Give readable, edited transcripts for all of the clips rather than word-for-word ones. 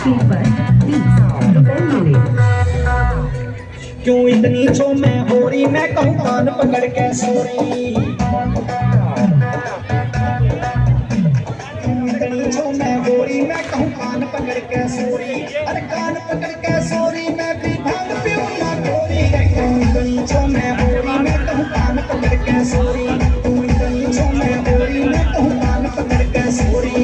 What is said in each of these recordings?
Seat पर 20 रुपए मिले। क्यों इतनी छो मैं हो रही, मैं कहूँ कान पकड़ के सोरी। क्यों इतनी छो मैं हो रही, मैं कहूँ कान पकड़ के सोरी। अरे कान पकड़ के सोरी, मैं भी भांग पीऊँ ना गोरी। क्यों इतनी छो मैं हो रही, मैं कहूँ कान पकड़ के सोरी। क्यों इतनी छो मैं हो रही, मैं कहूँ कान पकड़ के सोरी।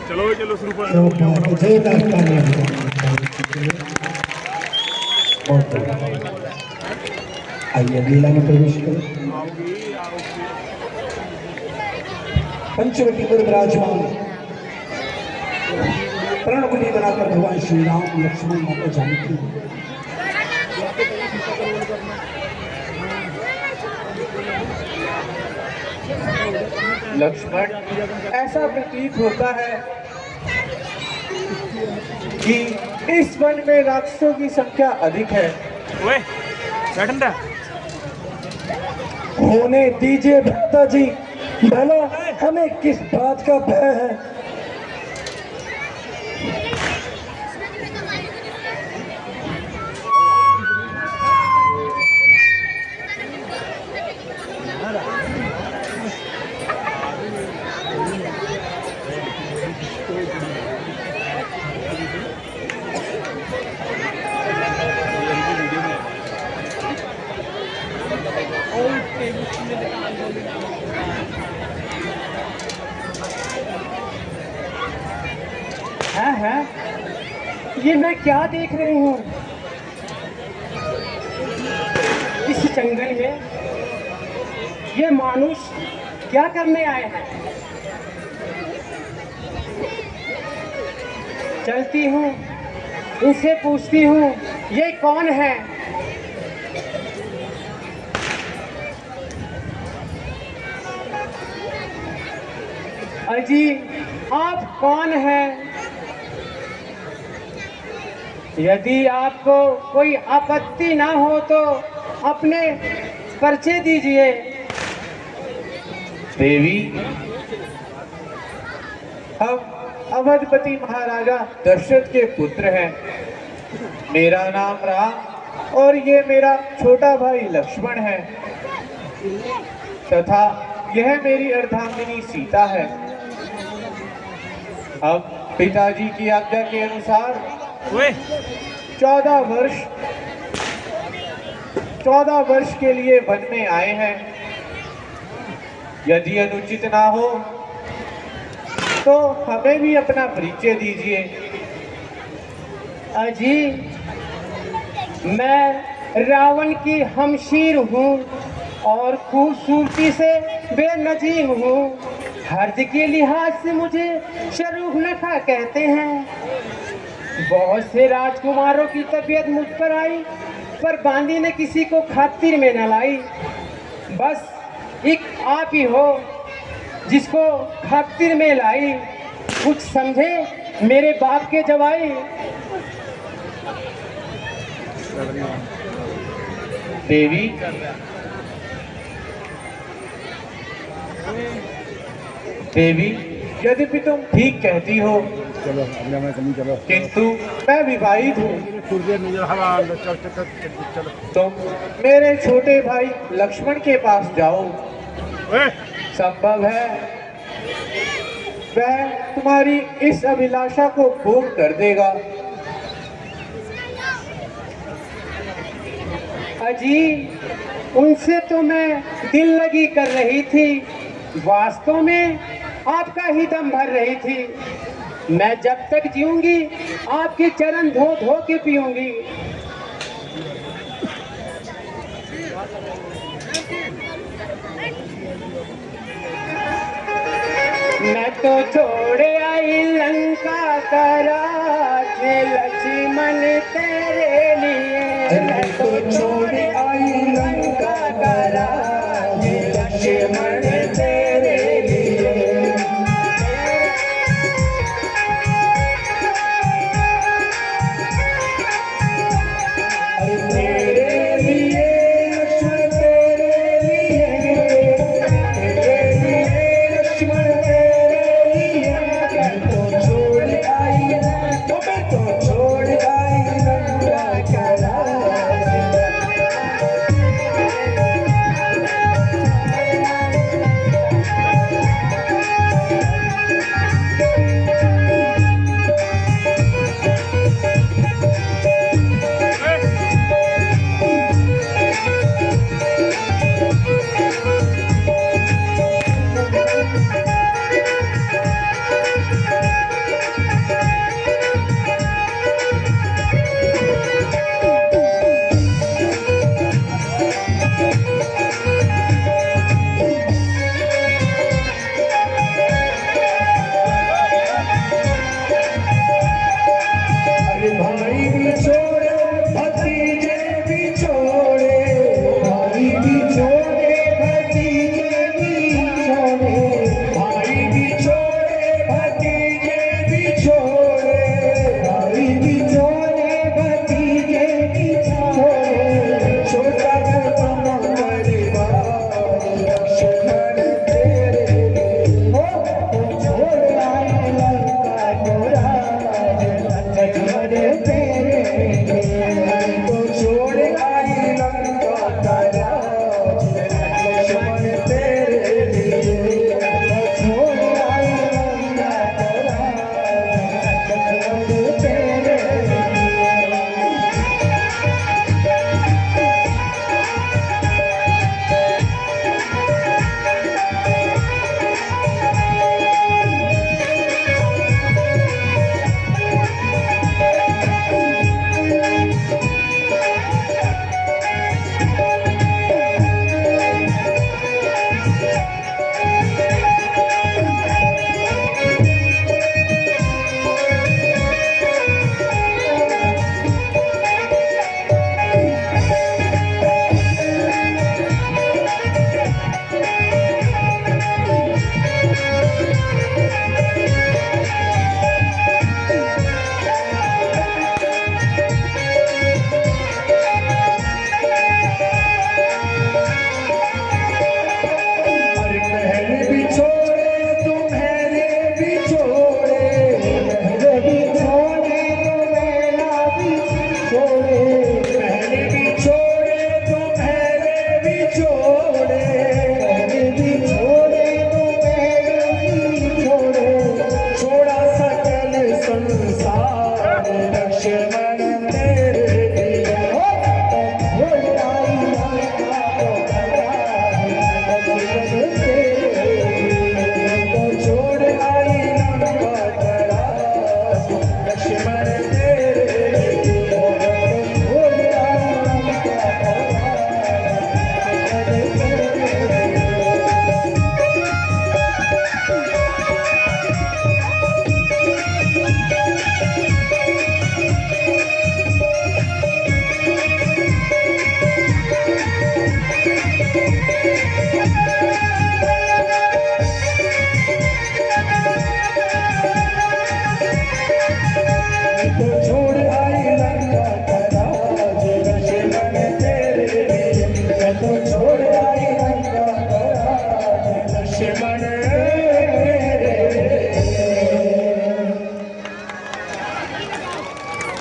चलो चलो शुरू कर जोरदार तालियां आइए लीला में प्रवेश करें। पंचवटी पर विराजमान प्रणकुटी बनाकर भगवान श्री राम लक्ष्मण माता जानकी लक्ष्मण, ऐसा प्रतीत होता है कि इस वन में राक्षसों की संख्या अधिक है। ओए बैठन होने दीजिए भ्राता जी, भला हमें किस बात का भय है। है ये मैं क्या देख रही हूँ इस जंगल में? ये मानुष क्या करने आए हैं? चलती हूँ, उनसे पूछती हूँ ये कौन है। अजी आप कौन हैं? यदि आपको कोई आपत्ति ना हो तो अपने परिचय दीजिए। देवी, हम अवधपति महाराजा दशरथ के पुत्र हैं। मेरा नाम राम और ये मेरा छोटा भाई लक्ष्मण है तथा यह मेरी अर्धांगिनी सीता है। अब पिताजी की आज्ञा के अनुसार 14 वर्ष के लिए वन में आए हैं। यदि अनुचित ना हो तो हमें भी अपना परिचय दीजिए। अजी मैं रावण की हमशीर हूँ और खूबसूरती से बेनजीर हूँ। हर्ज के लिहाज से मुझे शर्मनखा कहते हैं। बहुत से राजकुमारों की तबीयत मुझ पर आई पर बांदी ने किसी को खातिर में न लाई। बस एक आप ही हो जिसको खातिर में लाई। कुछ समझे मेरे बाप के जवाई। देवी, देवी, यद्यपि तुम ठीक कहती हो चलो चलो किंतु मैं विवाहित हूँ। चलो तुम मेरे छोटे भाई लक्ष्मण के पास जाओ। संभव है वह तुम्हारी इस अभिलाषा को पूर्ण कर देगा। अजी उनसे तो मैं दिल लगी कर रही थी, वास्तव में आपका ही दम भर रही थी। मैं जब तक जीऊंगी आपके चरण धो धो के पीऊंगी। मैं तो छोड़ आई लंका का राज लक्ष्मण तेरे लिए। मैं तो छोड़ आई लंका का राज लक्ष्मण तेरे लिए।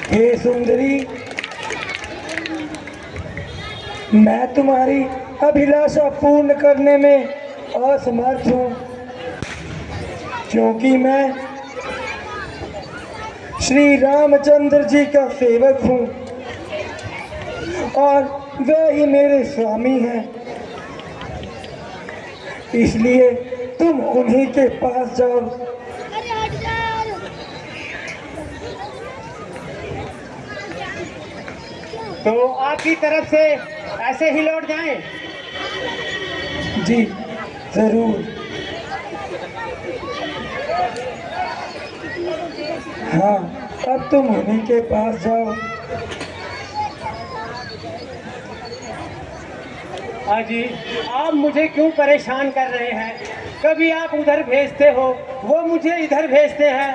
हे सुंदरी, मैं तुम्हारी अभिलाषा पूर्ण करने में असमर्थ हूँ, क्योंकि मैं श्री रामचंद्र जी का सेवक हूँ और वे ही मेरे स्वामी हैं। इसलिए तुम उन्हीं के पास जाओ। तो आपकी तरफ से ऐसे ही लौट जाएं? जी जरूर। हाँ, अब तुम उन्हीं के पास जाओ। अजी, आप मुझे क्यों परेशान कर रहे हैं? कभी आप उधर भेजते हो, वो मुझे इधर भेजते हैं।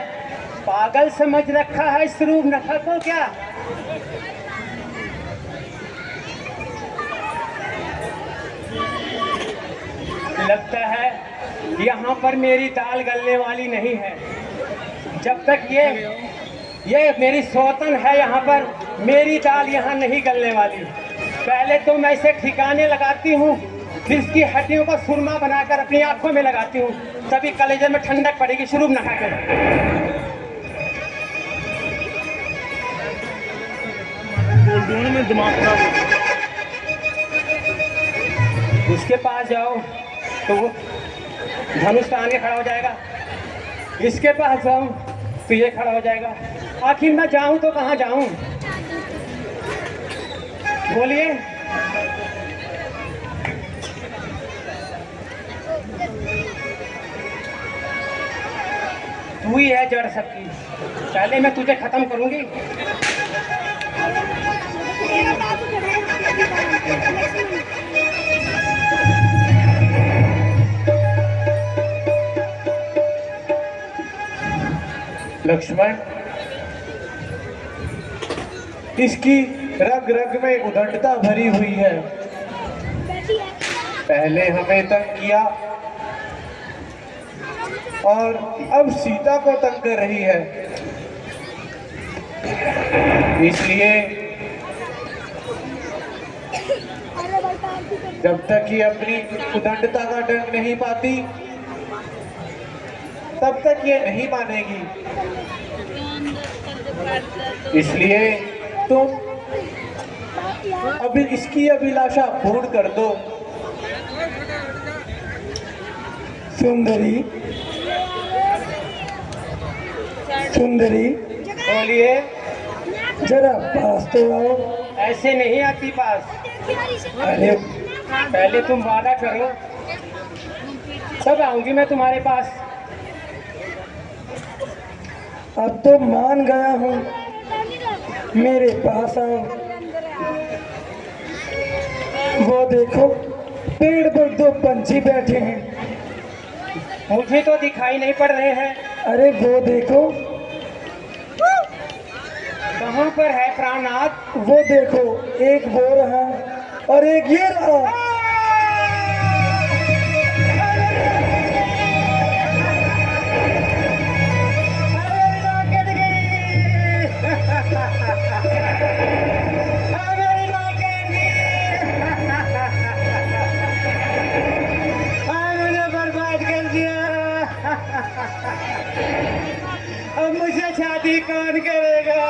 पागल समझ रखा है इस रूप नखा को क्या? लगता है यहाँ पर मेरी दाल गलने वाली नहीं है। जब तक ये मेरी सौतन है यहाँ पर, मेरी दाल यहाँ नहीं गलने वाली। पहले तो मैं इसे ठिकाने लगाती हूँ, फिर इसकी हड्डियों को सुरमा बनाकर अपनी आंखों में लगाती हूँ, तभी कलेजे में ठंडक पड़ेगी। शुरू न खाकर दोनों में दिमाग खराब हो गया। उसके पास जाओ तो वो धनुष तान के खड़ा हो जाएगा, इसके पास जाऊं तो ये खड़ा हो जाएगा। आखिर मैं जाऊं तो कहाँ जाऊं? बोलिए। तू ही है जड़ सबकी, पहले मैं तुझे खत्म करूंगी। लक्ष्मण, इसकी रग रग में उद्दंडता भरी हुई है। पहले हमें तंग किया और अब सीता को तंग कर रही है। इसलिए जब तक ये अपनी उद्दंडता का डंक नहीं पाती, तब तक ये नहीं मानेगी। इसलिए तुम अभी इसकी अभिलाषा पूर्ण कर दो। सुंदरी, सुंदरी, बोलिए। जरा पास तो आओ। ऐसे नहीं आती पास, अरे पहले तुम वादा करो, तब आऊंगी मैं तुम्हारे पास। अब तो मान गया हूँ, मेरे पास आओ। वो देखो, पेड़ पर दो पंछी बैठे हैं। मुझे तो दिखाई नहीं पड़ रहे हैं। अरे वो देखो, कहाँ पर है प्राणनाथ? वो देखो, एक वो रहा और एक ये रहा। अब मुझे शादी कौन करेगा?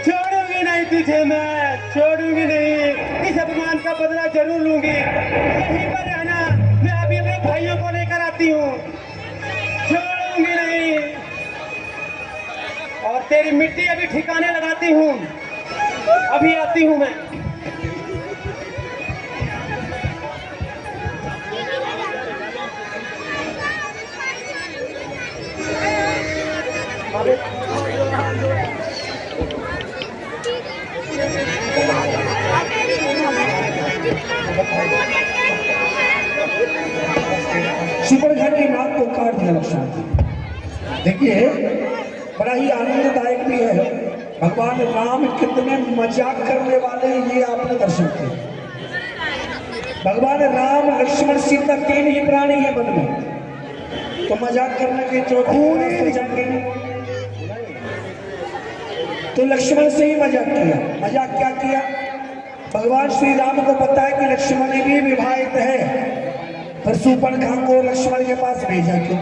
छोड़ूंगी नहीं तुझे, मैं छोड़ूंगी नहीं। इस अपमान का बदला जरूर लूंगी। यहीं पर रहना, मैं अभी अपने भाइयों को लेकर आती हूँ। छोड़ूंगी नहीं, और तेरी मिट्टी अभी ठिकाने लगाती हूँ। अभी आती हूँ मैं। सुपरघाट की नाक को काट दिया लक्ष्मण। देखिए, बड़ा ही आनंददायक भी है। भगवान राम कितने मजाक करने वाले हैं, ये आपने दर्शन किया। भगवान राम, लक्ष्मण, सीता तीन ही प्राणी है मन में, तो मजाक करने के चौथी जाएंगे। तो लक्ष्मण से ही मजाक किया। मजाक क्या किया? भगवान श्री राम को पता है कि लक्ष्मण भी विवाहित है, पर शूर्पणखा को लक्ष्मण के पास भेजा क्यों?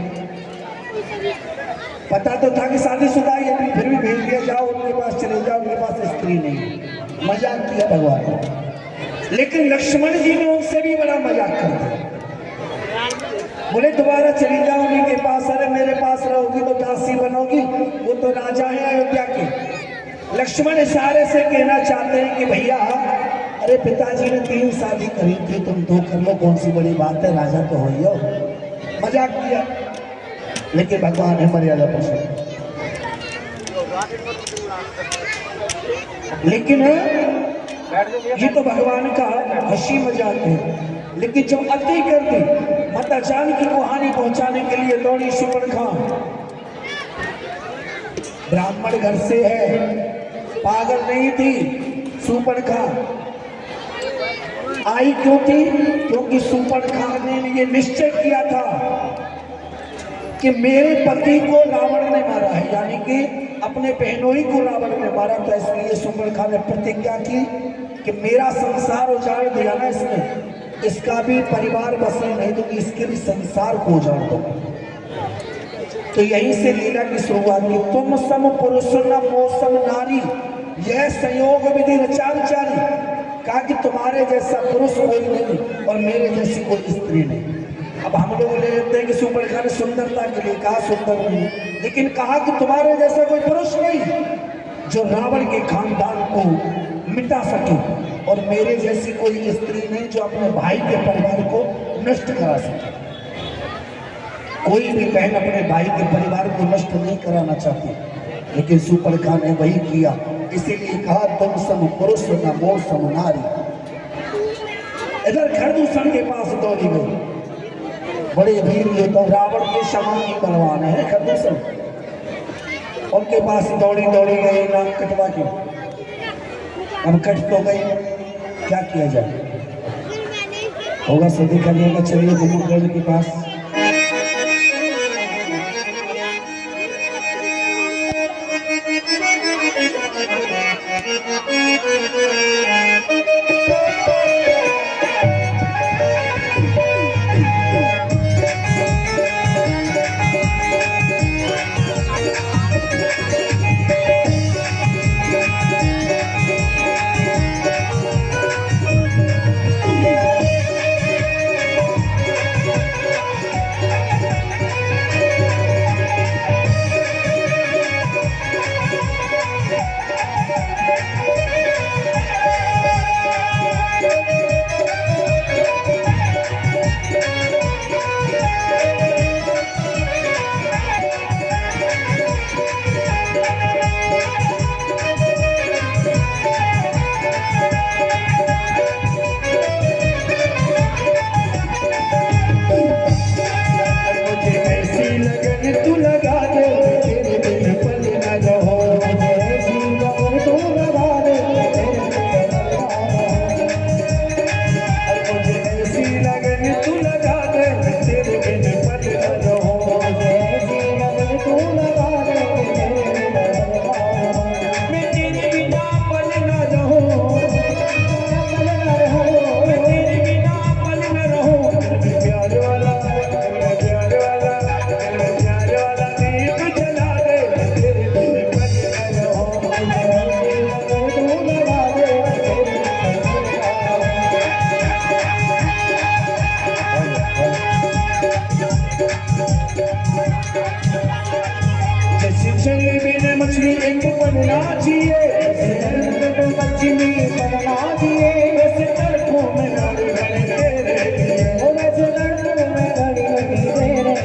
पता तो था कि शादीशुदा है, फिर भी भेज दिया, जाओ उनके पास चले जाओ, उनके पास स्त्री नहीं। मजाक किया भगवान। लेकिन लक्ष्मण जी ने उनसे भी बड़ा मजाक कर दिया। बोले दोबारा चली जाओ उन्हीं के पास। अरे मेरे पास रहोगी तो दासी बनोगी, वो तो राजा है अयोध्या के। लक्ष्मण इशारे से कहना चाहते हैं कि भैया, अरे पिताजी ने 3 शादी करी थी, तुम 2 कर लो, कौन सी बड़ी बात है, राजा तो हो ही हो। मजाक किया। लेकिन भगवान है मर्यादा पुरुषोत्तम। लेकिन ये तो भगवान का हंसी मजाक है, लेकिन जब अति कर दी, माता जानकी को हानि पहुंचाने के लिए दौड़ी सुपर्णखा। ब्राह्मण घर से है, पागल नहीं थी सुपर्णखा। आई क्यों थी? क्योंकि सुपर्णखा ने ये निश्चय किया था कि मेरे पति को रावण ने मारा है, यानी कि अपने बहनोई को रावण ने मारा था। इसलिए सुपर्णखा ने प्रतिज्ञा की कि मेरा संसार उजाड़ दिया ना इसने, इसका भी परिवार बसे नहीं तो इसके भी संसार को उजाड़ दो। तो यहीं से लीला की शुरुआत की। तुम सम पुरुष न मोसम नारी, यह संयोग विधि रचा विचारी। कहा कि तुम्हारे जैसा पुरुष कोई नहीं और मेरे जैसी कोई स्त्री नहीं। अब हम लोग ले लेते हैं कि सुपर्णखा ने सुंदरता के लिए कहा सुंदर नहीं, लेकिन कहा कि तुम्हारे जैसा कोई पुरुष नहीं जो रावण के खानदान को मिटा सके, और मेरे जैसी कोई स्त्री नहीं जो अपने भाई के परिवार को नष्ट करा सके। कोई भी बहन अपने भाई के परिवार को नष्ट नहीं कराना चाहती, लेकिन सुपर्णखा ने वही किया। इसीलिए कहा तुम सम पुरुष न मोह सम नारी। इधर खरदूषण के पास दौड़ी गई, बड़े वीर योद्धा रावण के समान ही बलवान है खरदूषण। उनके पास दौड़ी दौड़ी गई, नाक कटवा के। अब कट तो गई, क्या किया जाए? होगा सो देखा जाएगा। चलिए कुंभकर्ण के पास। मछली एक बनना चाहिए, मछली बनना चाहिए। वैसे लड़कों में गाड़ी गाड़ी दे रहे हैं, वैसे लड़कों में गाड़ी गाड़ी दे रहे हैं।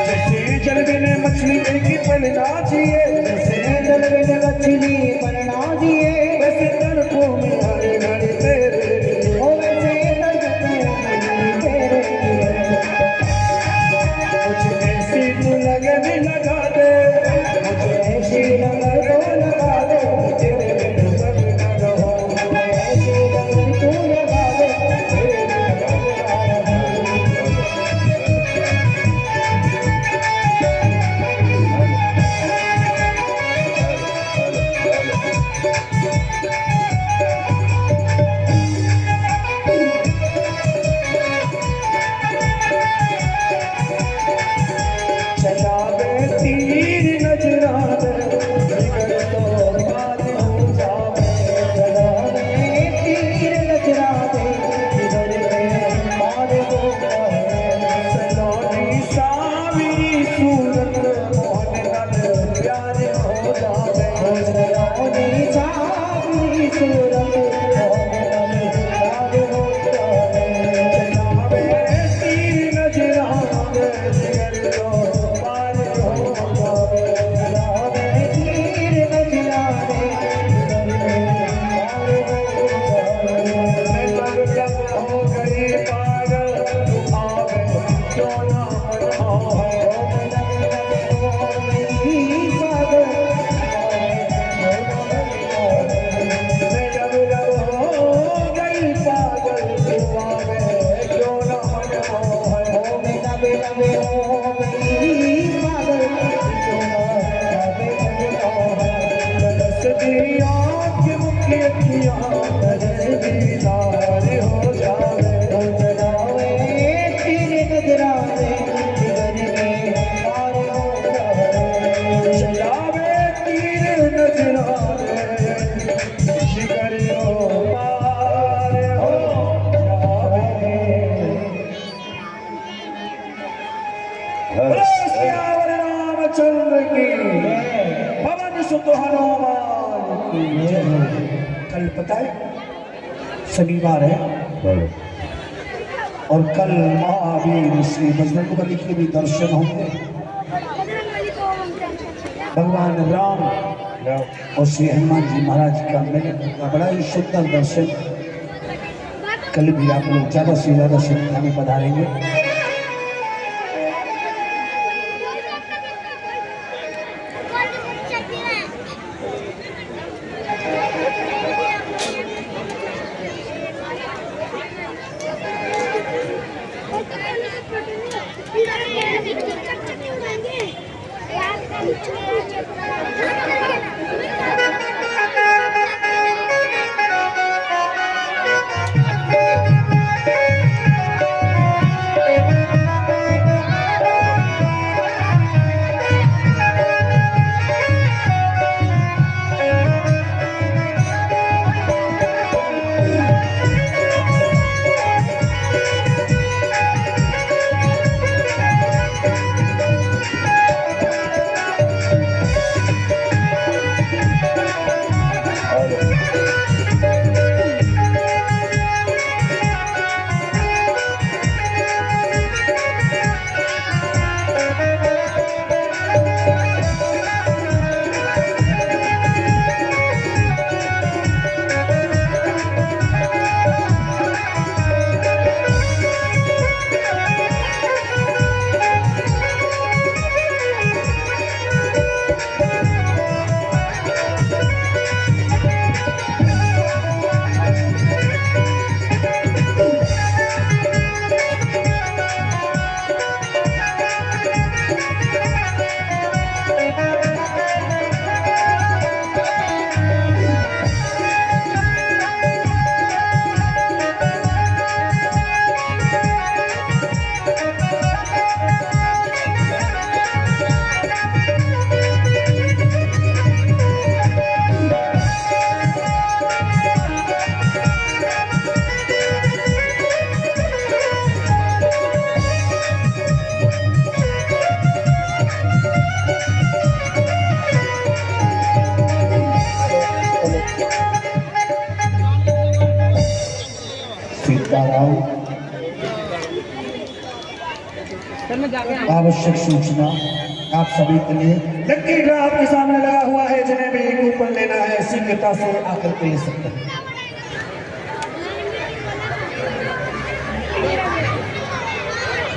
जैसे जलवे ने मछली एक बनना चाहिए, जैसे जलवे ने मछली बनना चाहिए। वैसे लड़कों में गाड़ी गाड़ी दे रहे हैं, वैसे लड़कों में गाड़ी दे रहे हैं। जय हो। कल पता है शनिवार है और कल महावीर श्री बजरंग बली के भी दर्शन होंगे। भगवान राम और श्री हनुमान जी महाराज का मिलन का बड़ा ही सुंदर दर्शन। कल भी आप लोग ज्यादा से ज्यादा संख्या में पधारेंगे। आवश्यक सूचना आप सभी के लिए। लकी ड्रा आपके सामने लगा हुआ है। जिन्हें भी कूपन लेना है शीघ्रता से आकर के ले सकते हैं।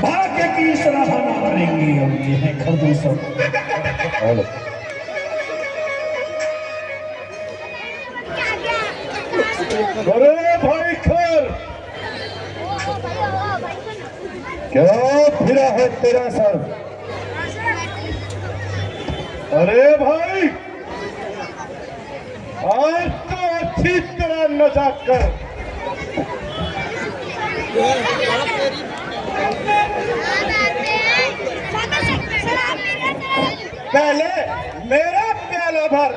भाग्य की सराहना करेंगे हम। ये है खरदूसर। अरे भाई खर क्या फिरा है तेरा सर? अरे भाई आज तो अच्छी तरह नजाक कर। पहले मेरा प्याला भर।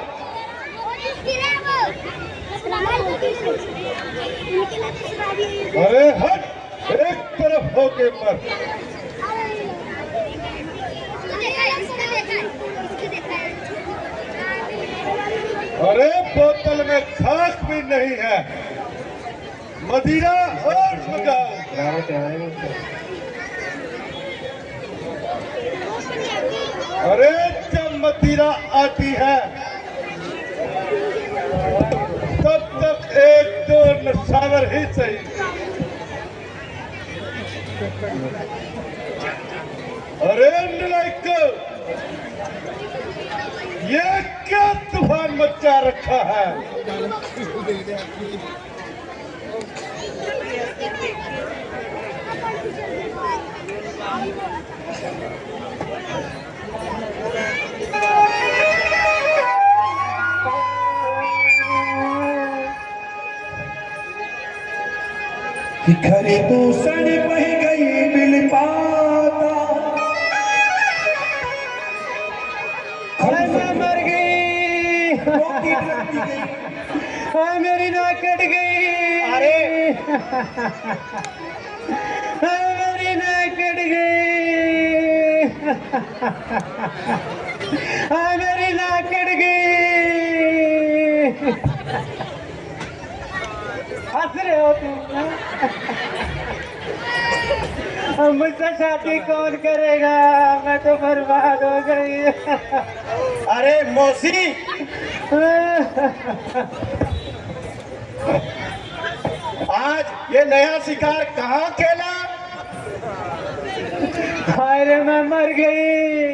अरे हट, एक तरफ होके मत। अरे बोतल में खाक भी नहीं है, मदिरा और मंगाओ। अरे जब मदिरा आती है तब तक एक दो नशावर ही सही। अरे नलायको, ये क्या तूफान मचा रखा है? कि खरे दूसर बह गई बिल पाता। मैं मर गई। हाँ मेरी नाक कट गई। अरे हाँ मेरी नाक कट गई। हाँ मेरी नाक कट गई। हंस रहे हो तुम हाँ? मुझसे शादी कौन करेगा, मैं तो बर्बाद हो गई। अरे मौसी, आज ये नया शिकार कहाँ खेला? अरे मैं मर गई,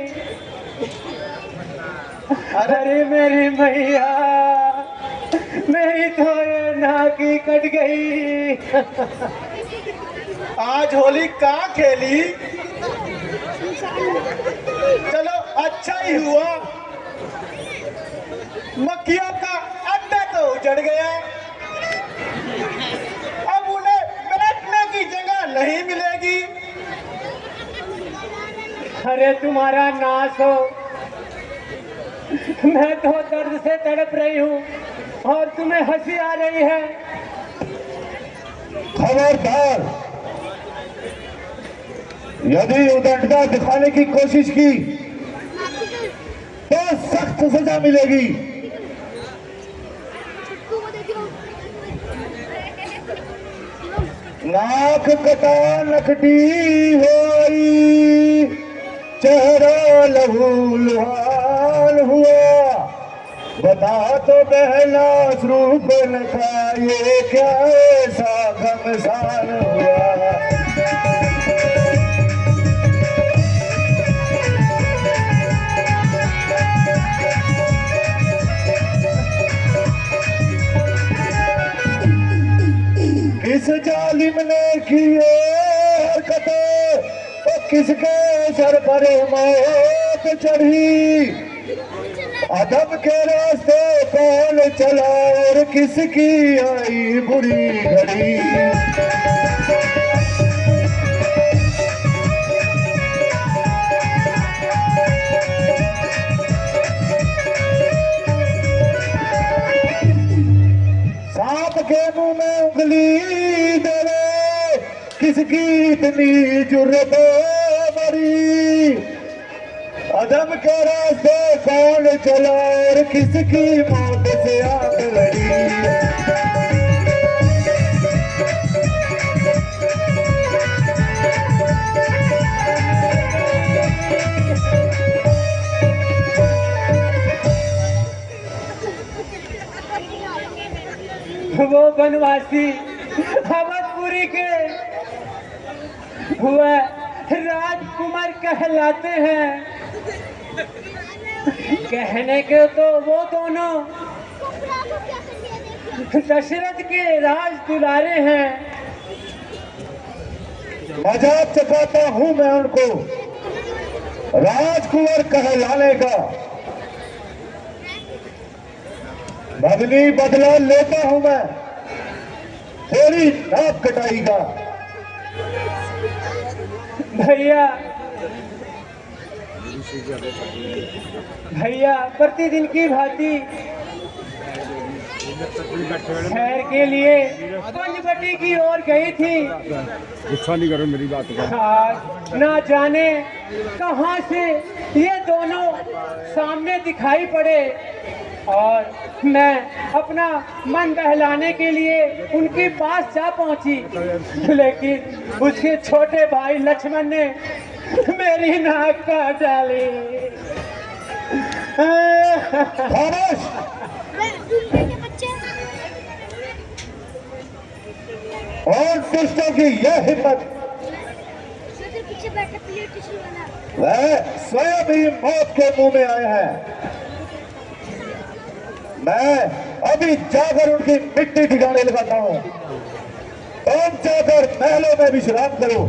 अरे मेरी मैया, मेरी तो ये नाकी कट गई। आज होली कहाँ खेली? चलो अच्छा ही हुआ, मक्खियों का अड्डा तो उजड़ गया। अब उन्हें बैठने की जगह नहीं मिलेगी। अरे तुम्हारा नाश हो, मैं तो दर्द से तड़प रही हूँ और तुम्हें हंसी आ रही है। खबरदार, यदि उदंडता दिखाने की कोशिश की तो सख्त सजा मिलेगी। नाक कटा नकटी होई, चेहरा लहू लुहान हुआ। बता तो पहला रूप न था, ये क्या ऐसा घमसान हुआ। किस जालिम ने किए हरकतें, तो किसके सर पर मौत चढ़ी। अदब के रास्ते कौन चला और किसकी आई बुरी घड़ी। सांप के मुंह में उंगली दे, किसकी इतनी जुर्रत मरी। अदम के रास्ते कौन चला और किसकी मौत से आंख लड़ी। वो बनवासी अवधपुरी के हुआ राजकुमार कहलाते हैं। कहने के तो वो दोनों दशरथ के राज दुलारे हैं। मजाक चखाता हूं मैं उनको राजकुंवर कहलाने का, बदली बदला लेता हूं मैं थोड़ी नाक कटाई का। भैया भैया प्रतिदिन की भांति शहर के लिए पंचवटी की ओर गई थी। गुस्सा नहीं करो मेरी बात का। आज ना जाने कहां से ये दोनों सामने दिखाई पड़े और मैं अपना मन बहलाने के लिए उनके पास जा पहुंची, लेकिन उसके छोटे भाई लक्ष्मण ने मेरी नाक काट डाली। खामोश! और दुष्टों की यह हिम्मत, वह स्वयं ही मौत के मुंह में आए हैं। मैं अभी जाकर उनकी मिट्टी ठिकाने लगाता हूं। तुम जाकर महलों में विश्राम करो।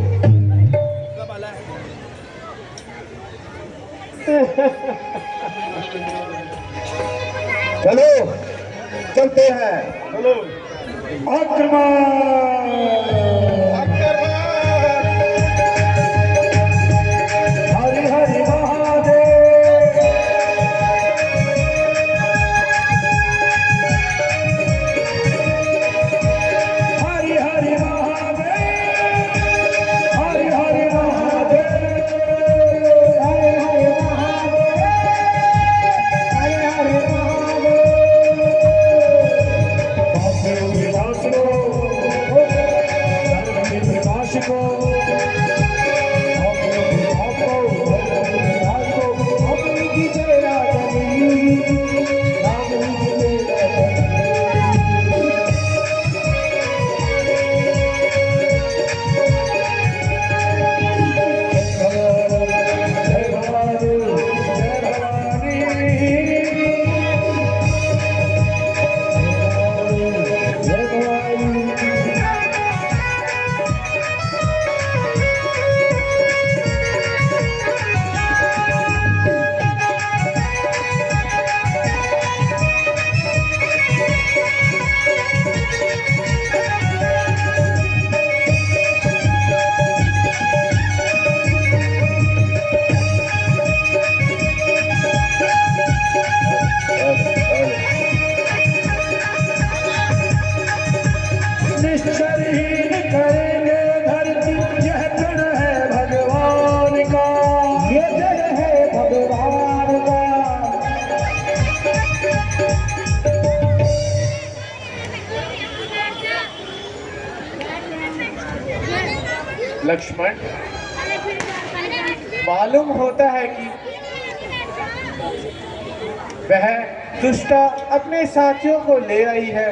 चलो चलते हैं। चलो आक्रमण! हरि हरि महादेव। हरि हरि महादेव। हरि हरि महादेव। हरि हरि महादेव। हरि हरि महादेव। लक्ष्मण, मालूम होता है कि वह दुष्टा अपने साथियों को ले आई है।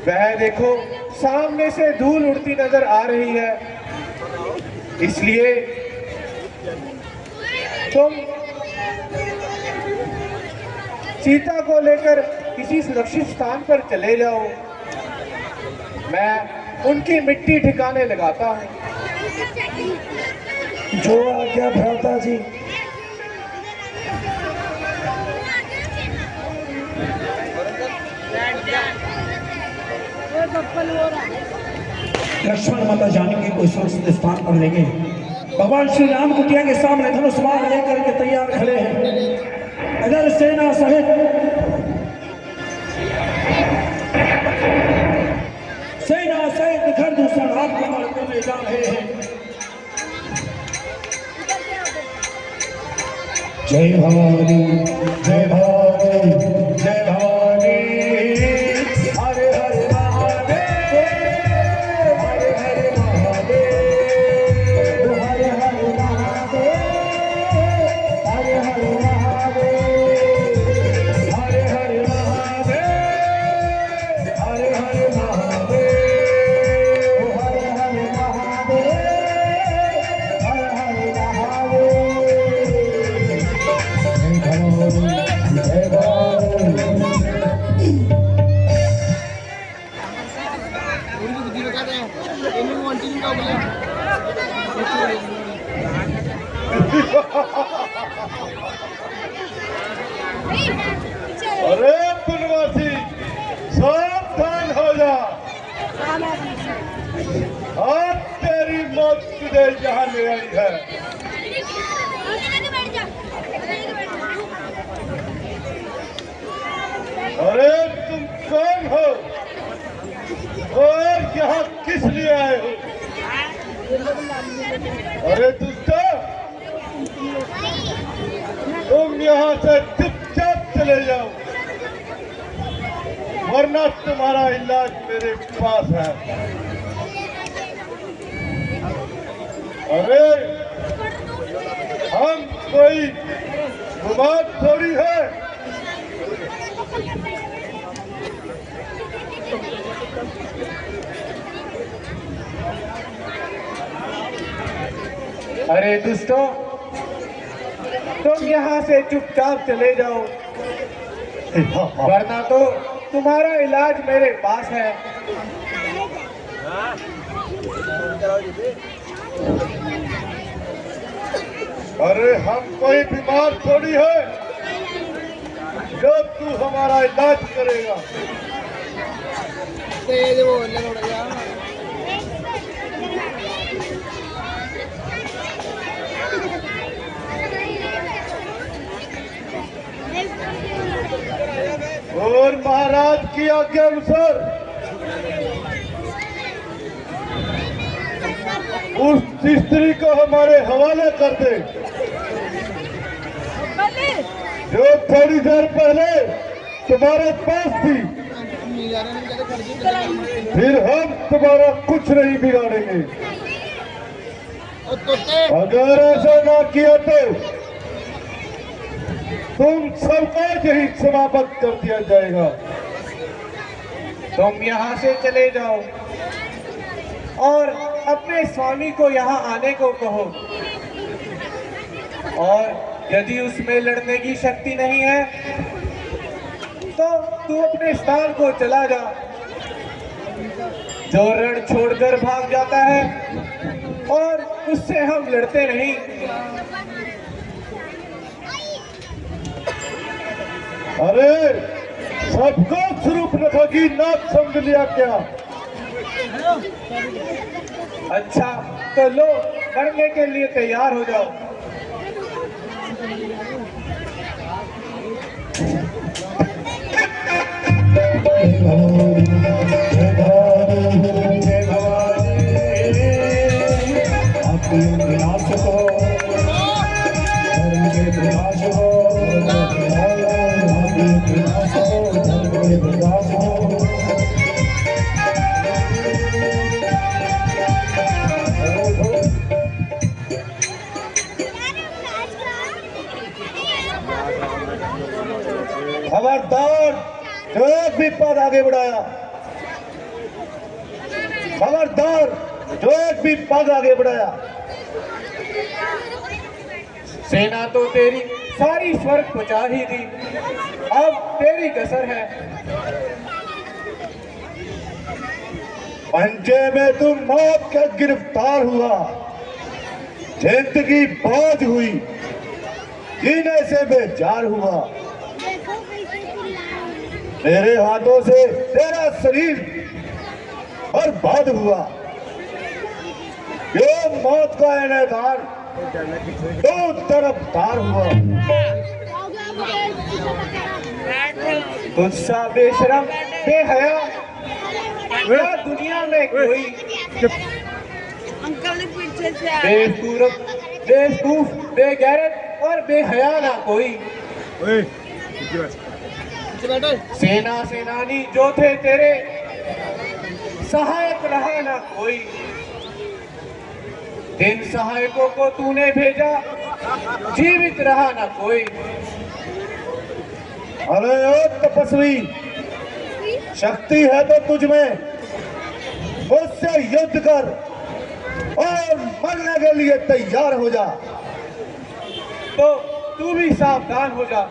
वह देखो सामने से धूल उड़ती नजर आ रही है, इसलिए तुम सीता को लेकर किसी सुरक्षित स्थान पर चले जाओ। मैं उनकी मिट्टी ठिकाने लगाता हूँ। जो आज्ञा भ्राता जी। लक्ष्मण माता जानकी को सुरक्षित स्थान पर ले गए। भगवान श्री राम कुटिया के सामने धनुष बाण लेकर के तैयार खड़े हैं। अगर सेना सहित घर दूसरा हाथ को मारते जा रहे हैं। जय भवानी, जय भवानी, जय भवानी। हरे हरे महादेव, हरे हरे महादेव, हरे हरे महादेव, हरे हरे महादेव, हरे हरे महादेव, हरे हरे महादेव, हरे हरे महादेव, हरे हरे महादेव। जय अरे बनवासी, सावधान हो जा। आज तेरी मौत तुझे यहाँ ले आई है। अरे तुम कौन हो और यहाँ किस लिए आए हो? अरे दुष्टा, तुम यहाँ से चुपचाप चले जाओ, वरना तुम्हारा इलाज मेरे पास है। अरे हम कोई गुमान थोड़ी है। अरे दुष्टों, तुम यहाँ से चुपचाप चले जाओ, वरना तो तुम्हारा इलाज मेरे पास है। अरे हम कोई बीमार थोड़ी है जो तू हमारा इलाज करेगा। और महाराज की आज्ञा अनुसार उस स्त्री को हमारे हवाले कर दे जो थोड़ी देर पहले तुम्हारे पास थी। फिर हम तुम्हारा कुछ नहीं बिगाड़ेंगे। अगर ऐसा ना किया तो तुम सबका यही समाप्त कर दिया जाएगा। तुम यहाँ से चले जाओ और अपने स्वामी को यहाँ आने को कहो, और यदि उसमें लड़ने की शक्ति नहीं है तो तू अपने स्थान को चला जा। जो रण छोड़कर भाग जाता है और उससे हम लड़ते नहीं। अरे सबको सूर्पनखा की नाक समझ लिया क्या? अच्छा तो लो, लड़ने के लिए तैयार हो जाओ। विनाश हो, धर्म के विनाश हो, विनाश हो, धर्म के विनाश हो। खबरदार जो एक भी पद आगे बढ़ाया, खबरदार जो एक भी पद आगे बढ़ाया। सेना तो तेरी सारी स्वर्ग पहुंचा ही दी, अब तेरी कसर है। पंजे में तू मौत का गिरफ्तार हुआ, जिंदगी बोझ हुई, जीने से बेजार हुआ। तेरे हाथों से तेरा शरीर बर्बाद हुआ। ये मौत का इनेकार दो तरफदार हुआ। गुस्सा बेशरम बेहया क्या दुनिया में कोई, बेवकूफ बेगैरत और बेहया ना कोई। सेना सेनानी जो थे तेरे, सहायक रहा ना कोई। जिन सहायकों को तूने भेजा, जीवित रहा ना कोई। अरे ओ तपस्वी, शक्ति है तो तुझ में, मुझसे युद्ध कर और मरने के लिए तैयार हो जा। तो तू भी सावधान हो जा।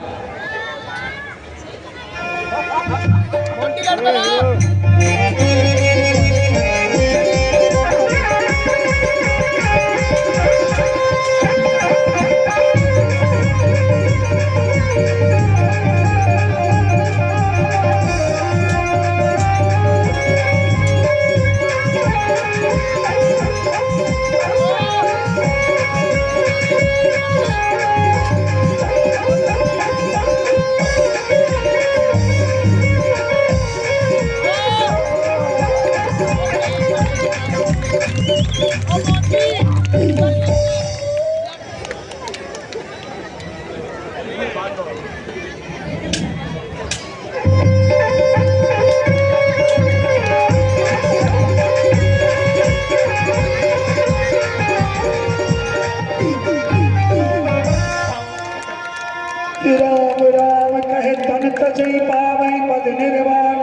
राम राम कहे तन तजई पावई पद निर्वाण,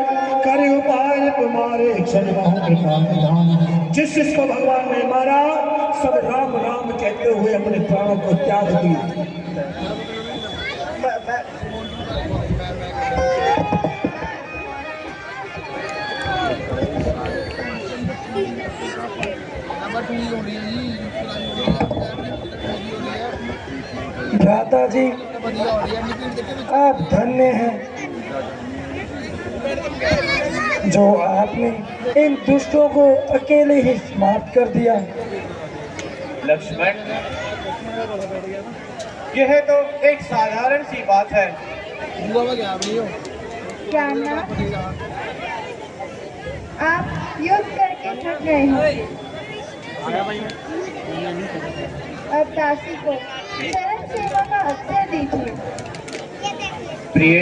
करे उपाय तुम्हारे क्षण बहु कृपा निधान। जिस जिसको भगवान ने मारा, सब राम राम कहते हुए अपने प्राणों को त्याग दिए। दादा जी आप धन्य हैं जो आपने इन दुष्टों को अकेले ही समाप्त कर दिया। लक्ष्मण, यह तो एक साधारण सी बात है। जानना, आप युद्ध करके थक गए हैं। अब दासी को शरण सेवा का अवसर दीजिए। प्रिय,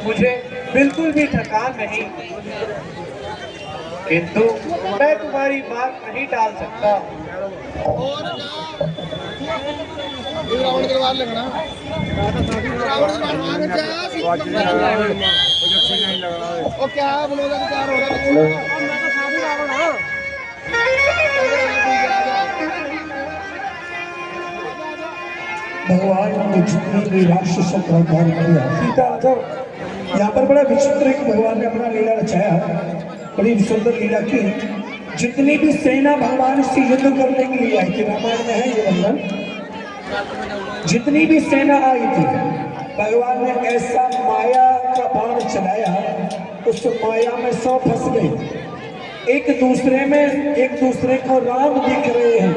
मुझे बिल्कुल भी थकान नहीं, किंतु मैं तुम्हारी बात नहीं टाल सकता। भगवान ने जितने भी राक्षसों का उद्धार किया, सीता यहाँ पर बड़ा विचित्र एक भगवान ने अपना लीला रचाया, बड़ी सुंदर लीला की। जितनी भी सेना भगवान से युद्ध करने के लिए आई थी, रामायण में है ये वर्णन, जितनी भी सेना आई थी, भगवान ने ऐसा माया का बाण चलाया, उस माया में सब फंस गए। एक दूसरे को राम दिख रहे हैं,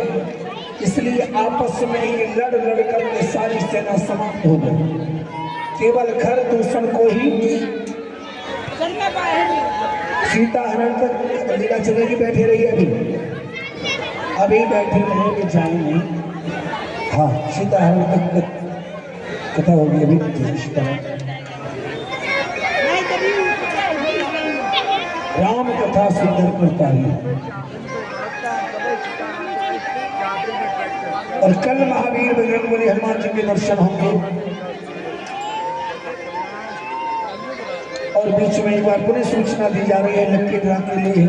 इसलिए आपस में ही लड़ लड़ कर सारी सेना समाप्त हो गई। केवल घर दूषण को ही सीता हरण तक लीला चलेगी। बैठे रहिए, अभी बैठे रहेंगे, जाएंगे। हाँ, सीता हरण तक कथा होगी अभी। राम कथा सुंदर करता है। और कल महावीर बजरंगबली हनुमान जी के दर्शन होंगे। और बीच में एक बार पुनः सूचना दी जा रही है लक्की ड्रा के लिए।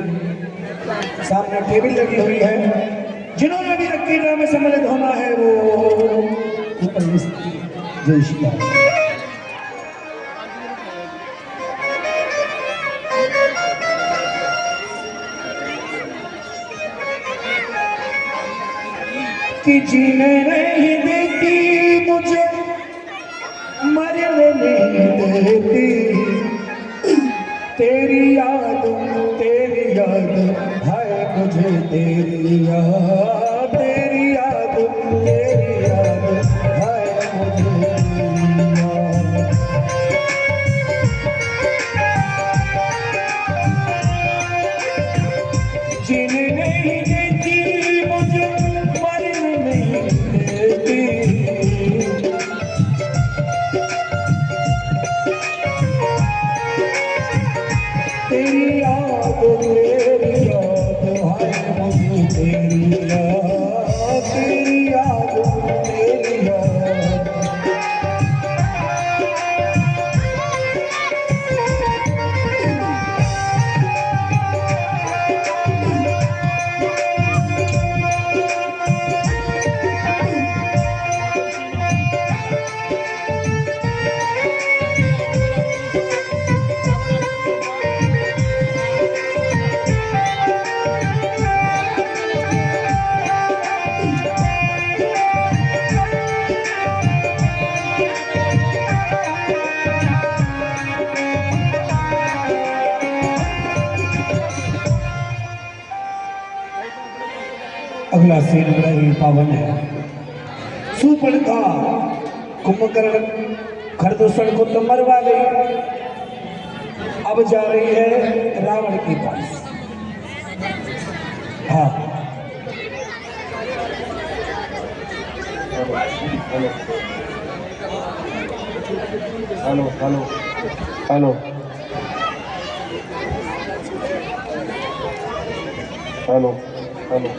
सामने टेबल लगी हुई है, जिन्होंने भी लक्की ड्रा में सम्मिलित होना है वो ऊपर लिस्ट। जय श्री राम। कि जीने नहीं देती मुझे, मरने नहीं देती, तेरी याद है मुझे, तेरी याद है मुझे, तेरी याद। जीने नहीं देती मुझे, मरने नहीं देती, तेरी याद है मुझे, तेरी याद, तेरी याद, तेरी याद। अगला सीन बड़ा ही पावन है। सुपल का कुंभकर्ण खरदूषण को तो मरवा गई, अब जा रही है रावण के पास। हाँ, hello hello hello hello hello.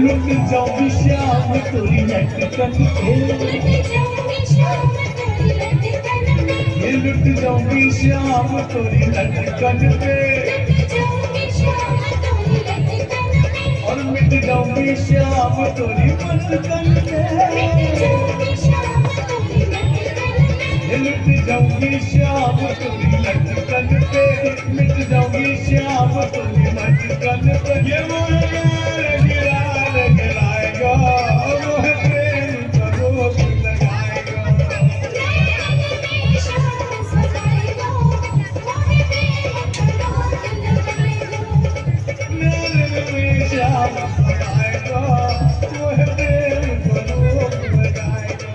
लुट जाऊंगी श्याम तोरी लटकन पे, ये लुट जाऊंगी श्याम तोरी लटकन पे, और मिट जाऊंगी श्याम तोरी लटकन पे, ये लुट जाऊंगी श्याम तोरी लटकन पे, मिट जाऊंगी श्याम तोरी लटकन पे। ये मोर गिराएगा वो है प्रेम का रोग लगाएगा। आएगा वो है प्रेम को रोक लगाएगा।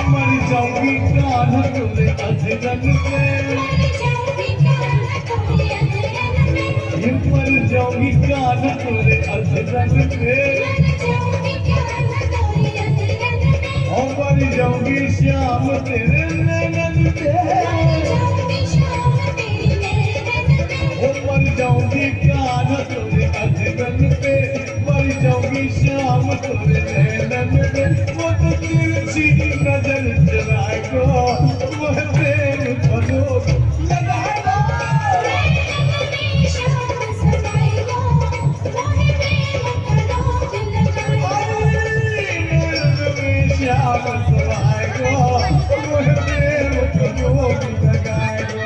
मर जाऊंगी कान्हा तोरे अधरन पे, ये मर जाऊंगी कान्हा तोरे अधरन पे, और मर जाऊंगी श्याम तेरे नैनन पे, वो मर जाऊंगी कान्हा तोरे अधरन पे, मर जाऊंगी श्याम तोरे नैनन पे, वो तो तिरछी नजर चलाएगा वो है प्रेम का रोग लगाएगा। श्याम समाएगा वो है प्रेम का रोग लगाएगा।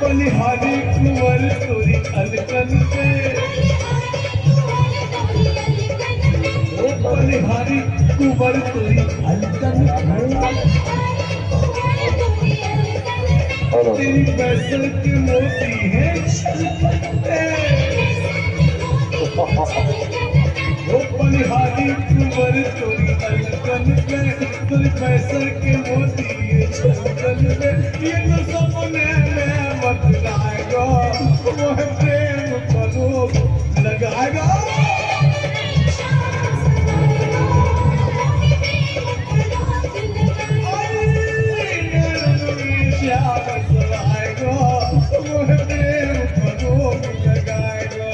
बलिहारी कुंवर तोरी अलकन पे, बलिहारी कुंवर तोरी अलकन पे, तेरी बैसल के मोती है वो बलिहारी कुंवर तोरी अलकन पे, तेरी बैसल के मोती है छलकन पे, ये तो सपने में मत लाएगा वो है प्रेम का रोग लगाएगा। श्याम समाएगा वो है प्रेम का रोग लगाएगा।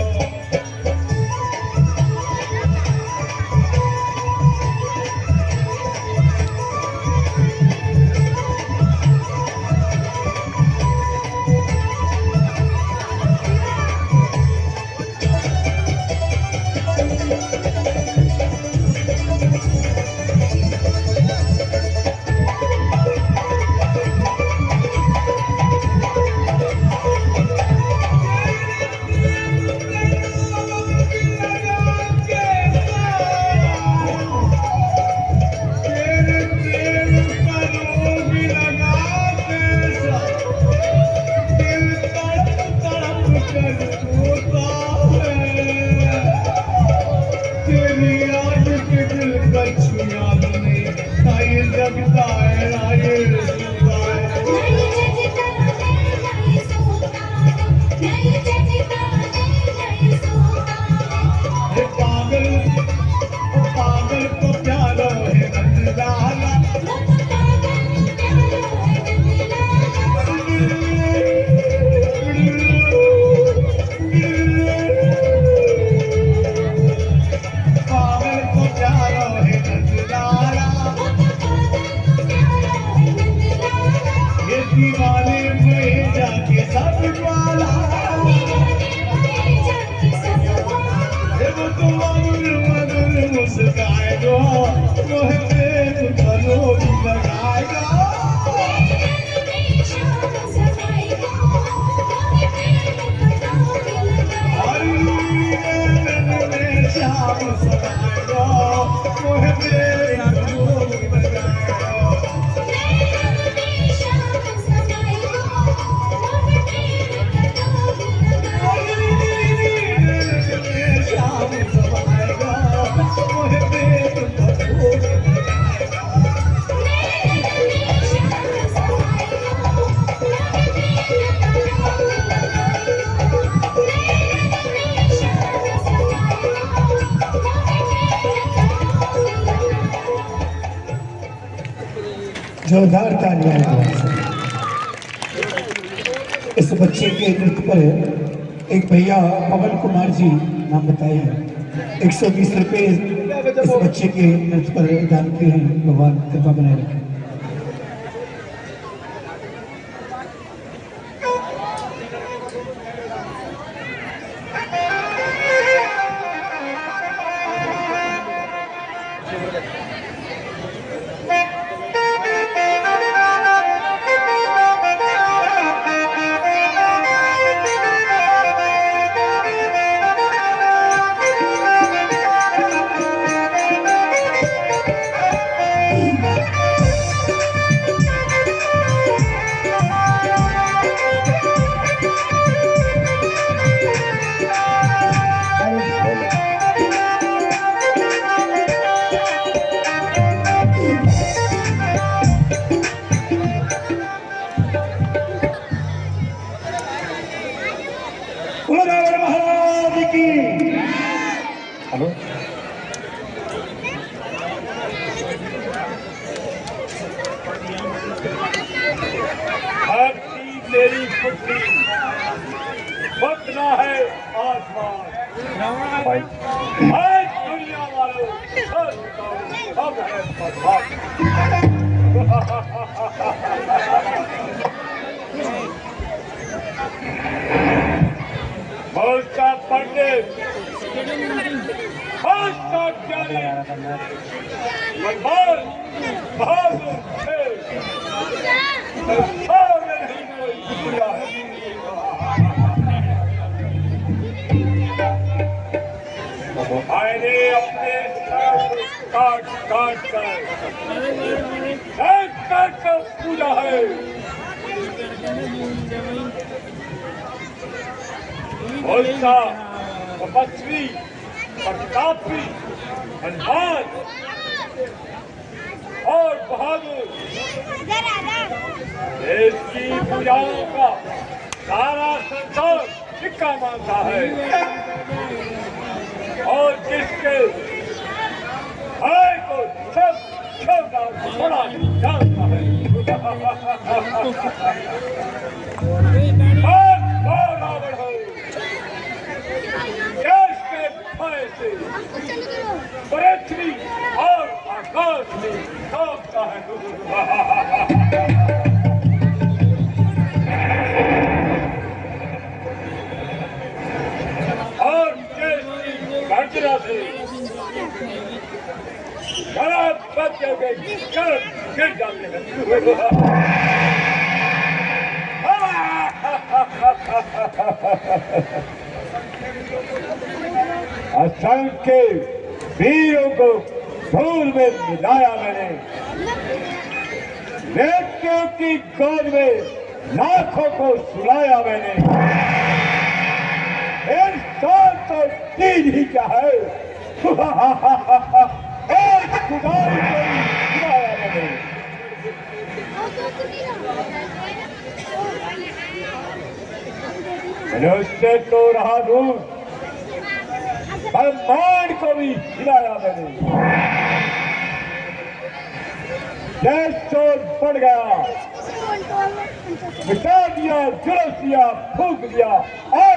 जोरदार तालियां हैं। इस बच्चे के नृत्य पर एक भैया पवन कुमार जी नाम बताए हैं, 120 रुपये इस बच्चे के नृत्य पर दान किए हैं। भगवान कृपा बनाए रखें। महाराज की हेलो धरती मेरी पुत्री बदना है आसमान है दुनिया वालों सब है बदमाश। बोलता पंडित बोलता ज्ञानी बलवान बहादुर थे सारे नहीं कोई पूरा है। मैंने अपने सर काट काट कर पूजा है। बोलता तपस्वी प्रतापी बलवान और बहादुर देश की पूजाओं का सारा संसार सिक्का मानता है और जिसके भाई को सब छोटा बड़ा जानता है। रावण हो देश के भय से पृथ्वी और आकाश में कांपता है। और देश की गर्जना से शराब बच्चे के गिर जाते हैं। असंख्य वीरों को धूल में मिलाया मैंने, मृत्यु की गोद में लाखों को सुलाया मैंने। इंसान तो चीज ही क्या है, एक खुदाई को सुलाया मैंने। मनुष्य तो रहा दूर, ब्रह्मांड को भी हिलाया मैंने। देश चोर बढ़ गया, मिटा दिया, जुलूस दिया, फूंक दिया और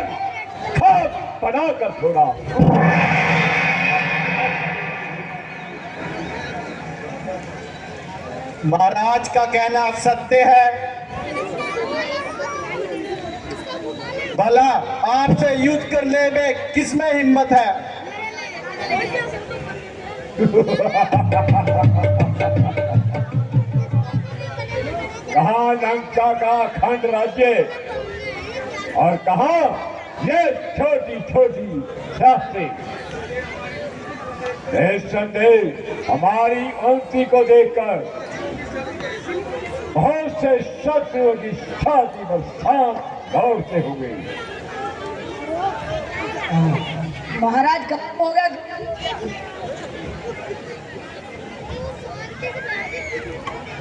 खाक बनाकर छोड़ा। महाराज का कहना अब सत्य है। भला आपसे युद्ध करने में किसमें हिम्मत है? कहाँ लंका का अखंड राज्य और कहाँ ये छोटी छोटी शास्त्री। निस्संदेह हमारी उन्नति को देखकर बहुत से शत्रुओं की छाती पर सांप दौड़ते हुए। महाराज कब होगा?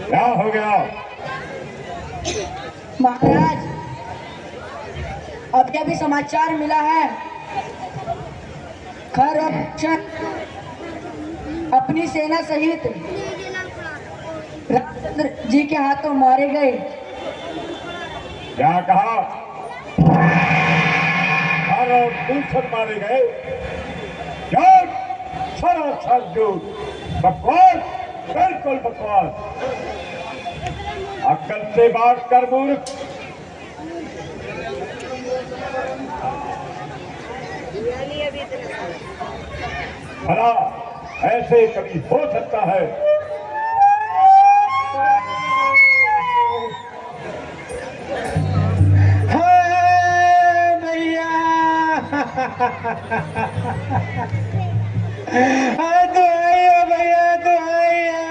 क्या हो गया? महाराज अब भी समाचार मिला है, खरक्षण अपनी सेना सहित रामचंद्र जी के हाथों मारे गए। क्या कहा? और दूसर मारे गए? झूठ, सरासर झूठ, बकवास, बिल्कुल बकवास। अक्ल से बात कर मूर्ख। भला ऐसे कभी हो सकता है? भैया तो आइयो भैया, तो आइयो।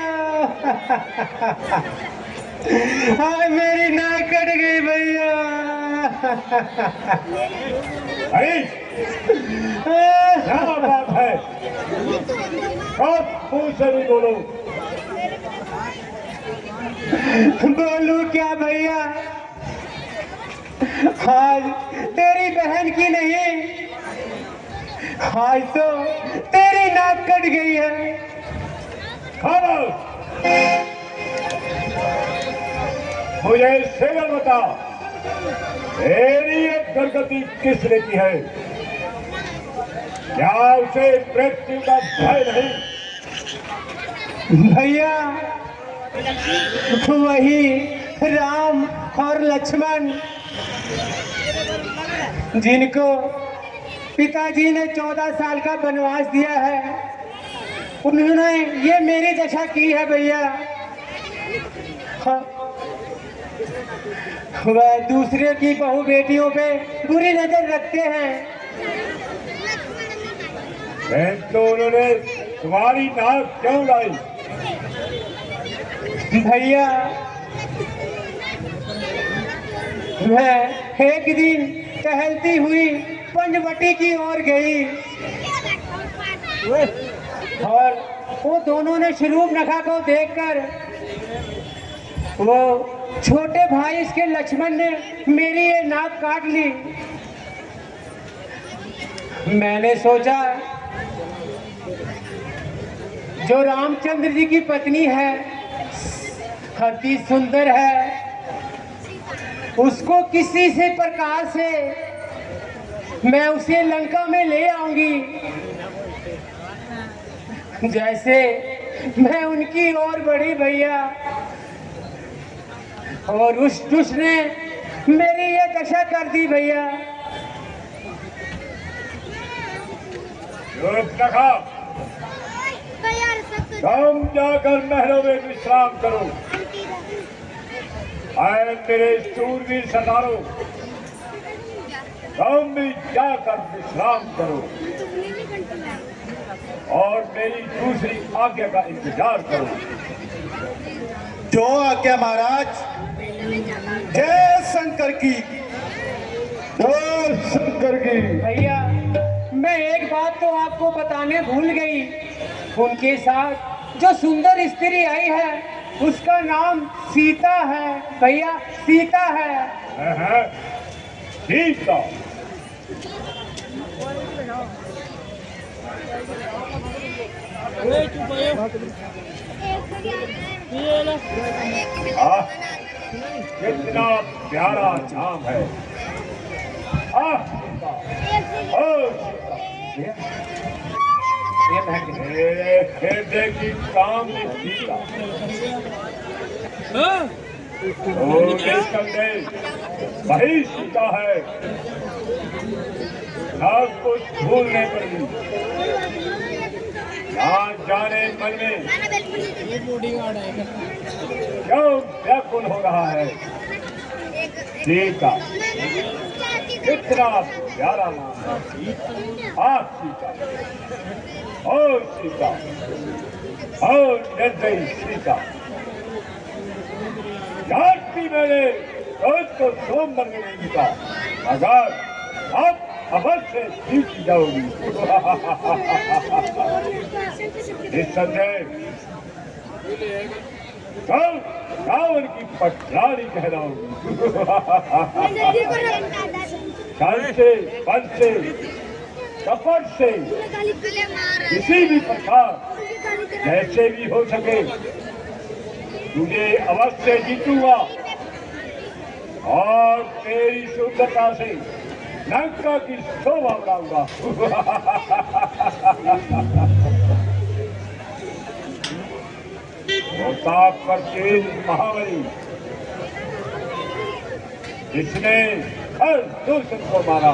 मेरी नाक कट गई भैया। अरे क्या बात है? कब मुंह से भी बोलो। बोलू क्या भैया? आज तेरी बहन की नहीं, आज तो तेरी नाक कट गई है। खामोश! मुझे शेर बता, तेरी ये दुर्गति किसने की है? क्या उसे मृत्यु का भय नहीं? भैया वही राम और लक्ष्मण, जिनको पिताजी ने 14 साल का वनवास दिया है, उन्होंने ये मेरी दशा की है भैया। हाँ, वह दूसरे की बहू बेटियों पे बुरी नजर रखते हैं। तो उन्होंने तुम्हारी नाक क्यों लाई? भैया मैं एक दिन टहलती हुई पंचवटी की ओर गई और वो दोनों ने शरूफ नखा को देखकर, वो छोटे भाई इसके लक्ष्मण ने मेरी ये नाक काट ली। मैंने सोचा जो रामचंद्र जी की पत्नी है, अति सुंदर है, उसको किसी से प्रकार से मैं उसे लंका में ले आऊंगी, जैसे मैं उनकी ओर बढ़ी भैया, और उस दुष्ट ने मेरी ये दशा कर दी भैया। रखा, तुम जाकर महलों में विश्राम करो। आए मेरे शूरवीर सरदारों, तुम भी जाकर विश्राम करो और मेरी दूसरी आज्ञा का इंतजार करो। जो आज्ञा महाराज। जय शंकर की। जय शंकर की। भैया मैं एक बात तो आपको बताने भूल गई, उनके साथ जो सुंदर स्त्री आई है उसका नाम सीता है भैया, सीता है। सीता? कितना प्यारा नाम है। हृदय की काम सीता। वही सीता है, सब कुछ भूलने पर भी ना जाने मन में क्यों व्याकुल हो रहा है। सीता कितना प्यारा नाम है। आप सीता, और सीता, और निर्दयी सीता। जाति मैंने उसको सोमवार में नहीं जीता, मगर अब अवश्य जीत जाओगी। निस्संदेह कल रावण की पटरानी कहलाओगी। छल से, बल से, कपट से, किसी भी प्रकार जैसे भी हो सके तुझे अवश्य जीतूंगा और तेरी शुद्धता से लंका की शोभा बढ़ाऊंगा। प्रताप पर तेज महाबली जिसने हर दुष्ट को मारा,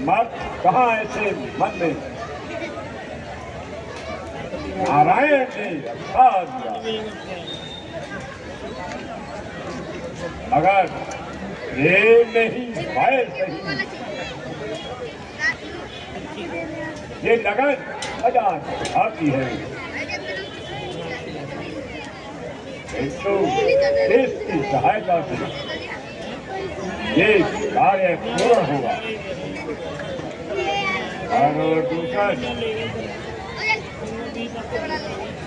मत कहाँ ऐसे मन में नारायण ने अवतार दिया। अगर ये नहीं भय सही, ये लगन अजान आती है, तो इसकी सहायता से ये कार्य पूर्ण होगा। और दूसरा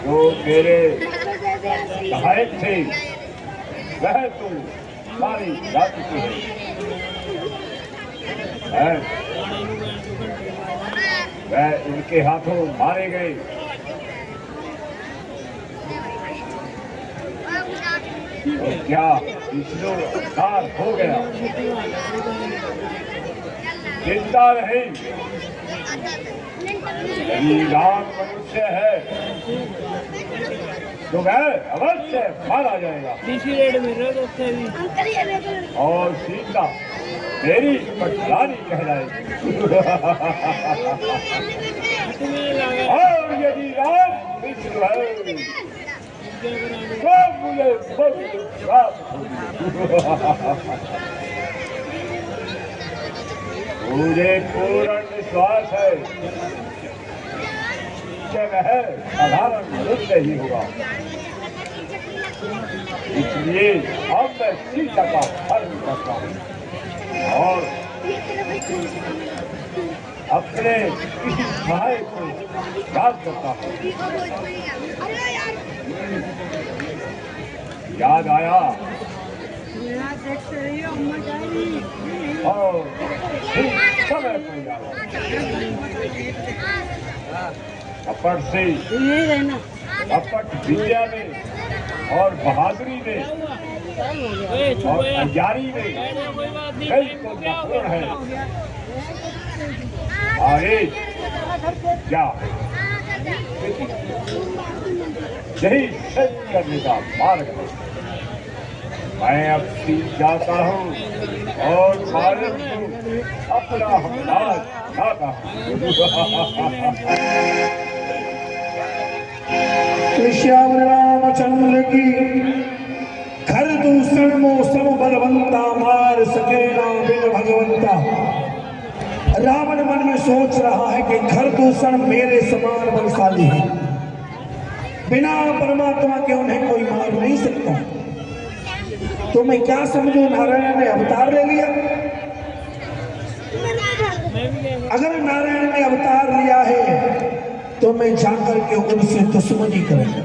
जो मेरे सहायक थे वह तो सारी जाति की है, वह इनके हाथों मारे गए। तो क्या विष्णु अवतार हो गया? चिंता नहीं, यदि राम मनुष्य है तो वह अवश्य मारा जाएगा। और सीता मेरी पटरानी कहलाएगी। और यदि राम विष्णु है तो मुझे प्राप्त मुझे पूर्ण विश्वास है कि वह साधारण मनुष्य ही होगा। इसलिए अब मैं सीता का हरण करता हूँ और अपने किसी सहायक को याद करता हूँ। याद आया और समय को याद कपट से कपट विद्या में और बहादुरी में और तैयारी में कई को महत्वपूर्ण है। आगे क्या यही सत्य करने का मार्ग है। मैं अब सीख जाता हूँ और भारत को अपना हमला लाता हूँ। श्याम रामचंद्र की घर दूषण मौसम बलवंता मार सके ना बिन भगवंता। रावण मन में सोच रहा है कि घर दूषण मेरे समान बलशाली है, बिना परमात्मा के उन्हें कोई मार नहीं सकता। तो मैं क्या समझू, नारायण ने अवतार ले लिया। अगर नारायण ने अवतार लिया है तो मैं जाकर के उनसे दुश्मनी करूंगा।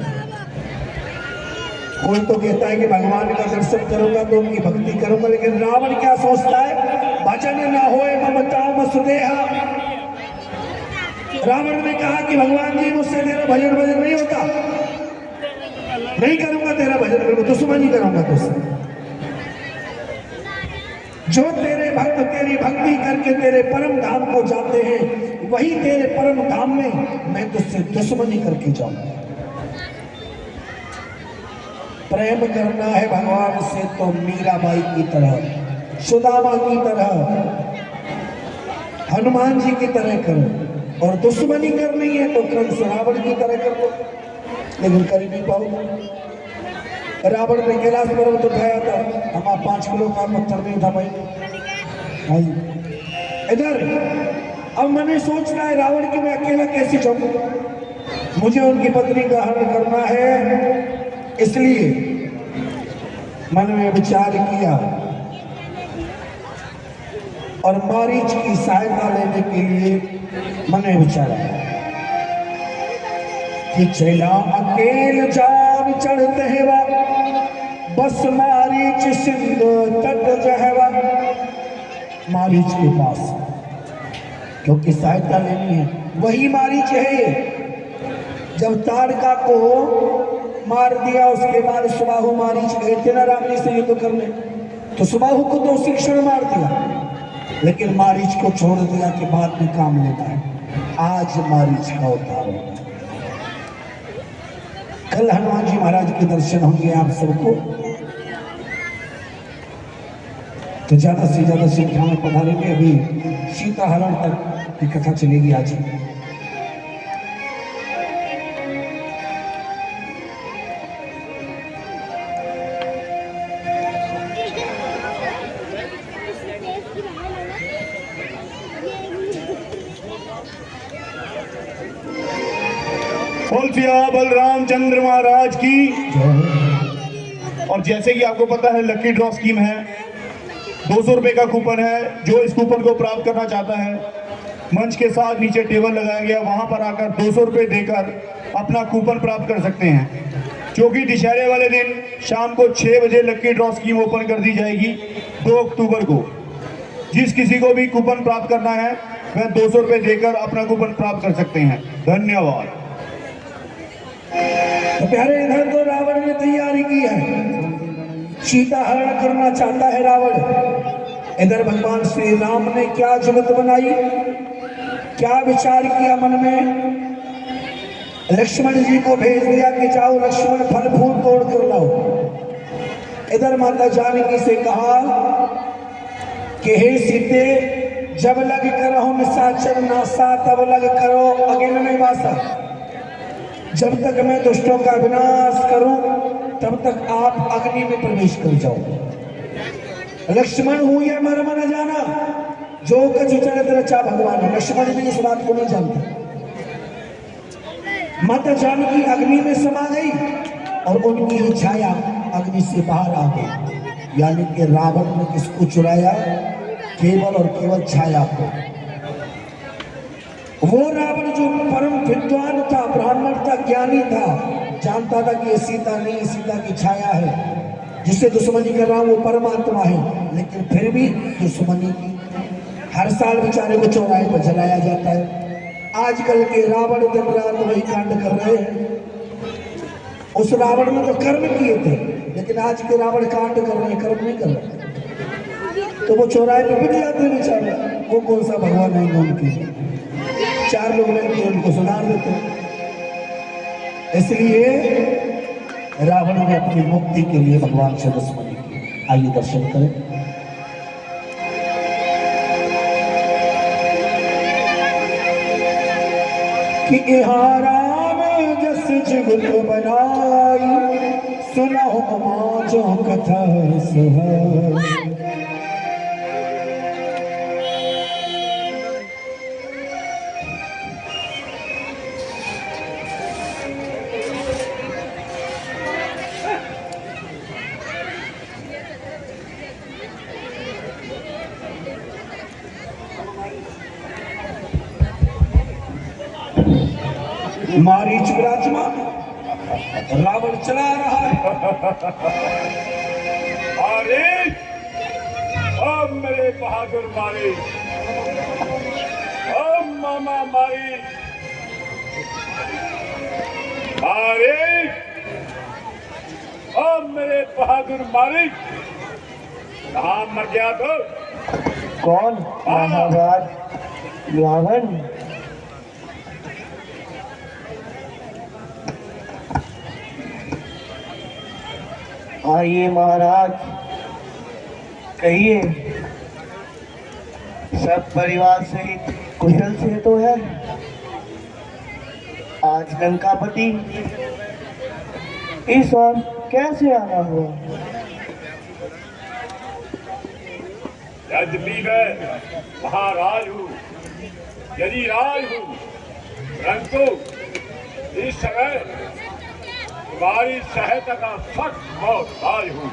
कोई तो कहता है कि भगवान का दर्शन करूंगा तो उनकी भक्ति करूंगा, लेकिन रावण क्या सोचता है, भजन न होए ममताओं मसुदेहा। रावण ने कहा कि भगवान जी मुझसे तेरा भजन नहीं होता, नहीं करूंगा तेरा भजन, करूंगा दुश्मनी करूंगा तुझसे। जो तेरे भक्त तेरी भक्ति करके तेरे परम धाम को जाते हैं, वही तेरे परम धाम में मैं तुझसे दुश्मनी करके जाऊंगा। प्रेम करना है भगवान से तो मीराबाई की तरह, सुदामा की तरह, हनुमान जी की तरह करो, और दुश्मनी करनी है तो कंस रावण की तरह कर लो, लेकिन कर नहीं पाओ। रावण ने कैलाश पर्वत उठाया था, हम 5 किलो का पत्थर नहीं उठा पाए भाई। इधर अब मैंने सोच रहा है रावण की मैं अकेला कैसे जाऊं, मुझे उनकी पत्नी का हरण करना है। इसलिए मन में विचार किया और मारीच की सहायता लेने के लिए मन में विचारा कि चला अकेल जान चढ़ते हेवा, बस मारीच सिंधु तट जहवा। मारीच के पास क्योंकि सहायता लेनी है। वही मारीच है ये। जब ताड़का को मार दिया उसके बाद सुबाहु मारीच गए थे ना रावणी से युद्ध करने, तो सुबाहु को तो उसी क्षण मार दिया, लेकिन मारीच को छोड़ दिया कि बाद में काम लेता है। आज मारीच का अवतार होगा। कल हनुमान जी महाराज के दर्शन होंगे आप सबको, तो ज्यादा से ज्यादा संख्या में पधारेंगे। अभी सीता हरण तक की कथा चलेगी आज। बोल सिया बलराम चंद्र महाराज की। और जैसे कि आपको पता है लकी ड्रॉ स्कीम है, 200 रुपए का कूपन है। जो इस कूपन को प्राप्त करना चाहता है, मंच के साथ नीचे टेबल लगाया गया, वहां पर आकर 200 रुपए देकर अपना कूपन प्राप्त कर सकते हैं। क्योंकि दशहरे वाले दिन शाम को 6 बजे लकी ड्रॉ स्कीम ओपन कर दी जाएगी 2 अक्टूबर को। जिस किसी को भी कूपन प्राप्त करना है वह 200 रुपए देकर अपना कूपन प्राप्त कर सकते हैं। धन्यवाद। तो प्यारे इधर तो रावण ने तैयारी की है, सीता हरण करना चाहता है रावण। इधर भगवान श्री राम ने क्या जुगत बनाई, क्या विचार किया मन में। लक्ष्मण जी को भेज दिया कि जाओ लक्ष्मण फल फूल तोड़ कर लाओ। इधर माता जानकी से कहा कि हे सीते, जब लग करो निशाचर नासा तब लग करो अगिन में वासा। जब तक मैं दुष्टों का विनाश करूं तब तक आप अग्नि में प्रवेश कर जाओ। लक्ष्मण हूं यह मर्म न जाना, जो कछु चरित रचा भगवान। लक्ष्मण भी इस बात को नहीं जानते। माता जानकी अग्नि में समा गई और उनकी ही छाया अग्नि से बाहर आ गई। यानी कि रावण ने किसको चुराया? केवल और केवल छाया को। वो रावण जो परम विद्वान था, ब्राह्मण था, ज्ञानी था, जानता था कि ये सीता नहीं, सीता की छाया है। जिससे दुश्मनी कर रहा हूं वो परमात्मा है, लेकिन फिर भी दुश्मनी की। हर साल बेचारे को चौराहे पर जलाया जाता है। आजकल के रावण दिन रात वही कांड कर रहे हैं। उस रावण ने तो कर्म किए थे, लेकिन आज के रावण कांड कर रहे हैं, कर्म नहीं कर रहे। तो वो चौराहे पे बिक जाते हैं बेचारे। वो कौन सा भगवान है उनकी? 4 लोग मिलकर उनको सुधार देते। इसलिए रावण ने अपनी मुक्ति के लिए भगवान से दुश्मनी की। आइए दर्शन करें। कि इहारा में जस जुगत बनाई, सुनो माचो कथा सुहाई। मारीच विराजमान, रावण चला रहा है। अरे अब मेरे बहादुर मारी, अब मामा मारी। अरे अब मेरे बहादुर मारी कहाँ मर गया तो? कौन? महाराज रावण। आइए महाराज, कहिए, सब परिवार सहित कुशल से तो है? आज लंकापति इस ओर कैसे आना हुआ? यद्यपि मैं महाराज हूँ, यदि राज हूँ, परंतु इस समय तुम्हारी सहायता का सख्त मोहताज हूँ।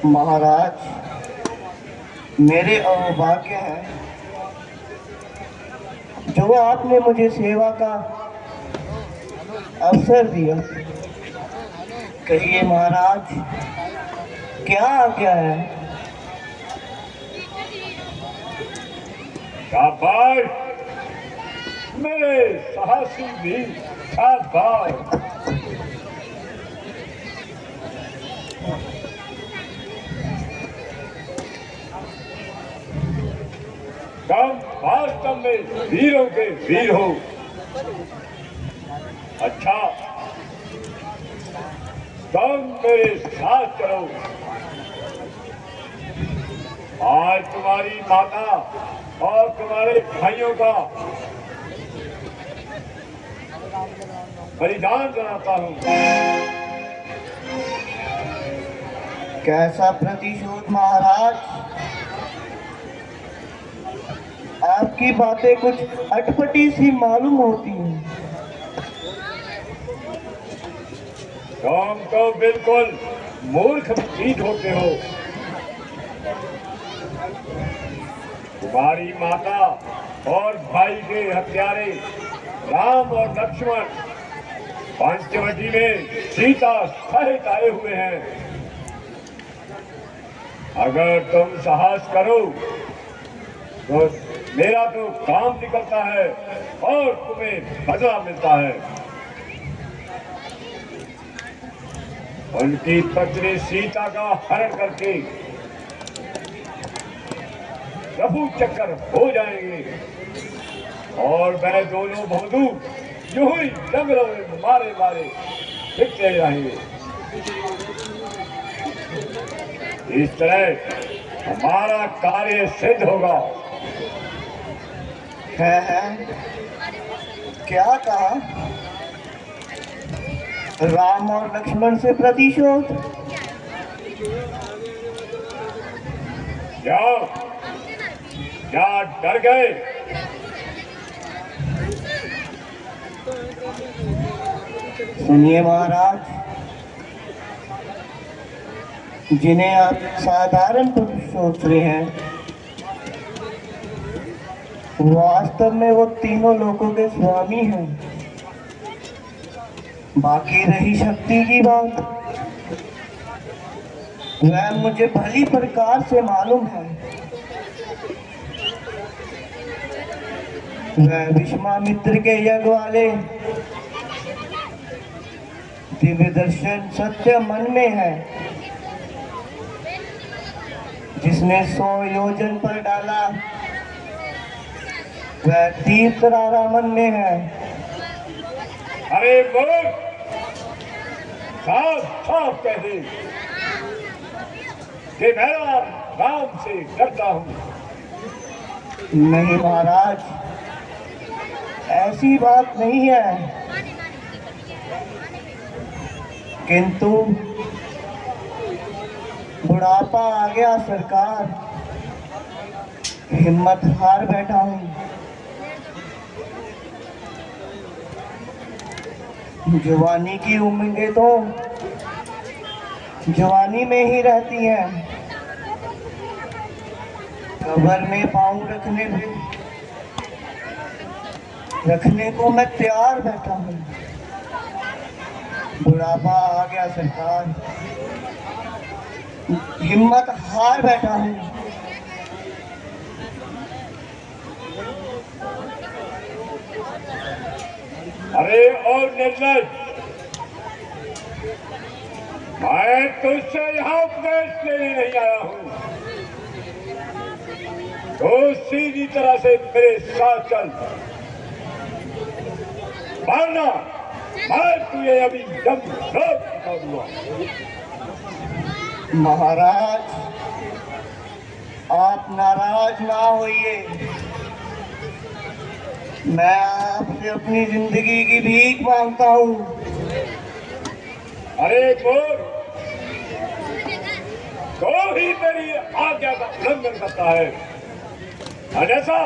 महाराज, मेरे अहोभाग्य है जो आपने मुझे सेवा का अवसर दिया। कहिए महाराज, क्या आज्ञा है? शाबाश मेरे साहसी भी, शाबाश। तुम वास्तव में वीरों के वीर हो। अच्छा, तुम मेरे साथ चलो। आज तुम्हारी माता और तुम्हारे भाइयों का बलिदान कराता हूँ। कैसा प्रतिशोध महाराज? आपकी बातें कुछ अटपटी सी मालूम होती हैं। तुम तो बिल्कुल मूर्ख प्रतीत होते हो। तुम्हारी माता और भाई के हत्यारे राम और लक्ष्मण पंचवटी में सीता सहित आए हुए हैं। अगर तुम साहस करो तो मेरा तो काम निकलता है और तुम्हें बदला मिलता है। उनकी पत्नी सीता का हरण करके रफू चक्कर हो जाएंगे और वह दोनों बंधु यूं ही जंगलों में मारे मारे फिरते रहेंगे। इस तरह हमारा कार्य सिद्ध होगा। है क्या कहा? राम और लक्ष्मण से प्रतिशोध? जाओ, क्या डर गए? सुनिए महाराज, जिन्हें आप साधारण पुरुष सोच रहे हैं, वास्तव में वो तीनों लोगों के स्वामी हैं। बाकी रही शक्ति की बात, वह मुझे भली प्रकार से मालूम है। वह विश्वामित्र के यज्ञ वाले दिव्य दर्शन सत्य मन में है, जिसने 100 योजन पर डाला, वह तीर तरारा मन में है। अरे बोल, साफ साफ कह दे कि मैं राम से डरता हूँ। नहीं महाराज, ऐसी बात नहीं है, किंतु बुढ़ापा आ गया सरकार, हिम्मत हार बैठा हूँ। जवानी की उम्मीदें तो जवानी में ही रहती हैं। कब्र में पाँव रखने को मैं तैयार बैठा हूँ। बुढ़ापा आ गया सरकार, हिम्मत हार बैठा हूँ। अरे और निर्लज, मैं तुझसे यहाँ उपदेश लेने नहीं आया हूँ। तो सीधी तरह से मेरे साथ चल, वरना मैं तुझे अभी दम दिखा दूंगा। महाराज, आप नाराज ना होइए, मैं आपसे अपनी जिंदगी की भीख मांगता हूँ। अरे बोल, तो ही मेरी आज्ञा का उल्लंघन करता है, अन्यथा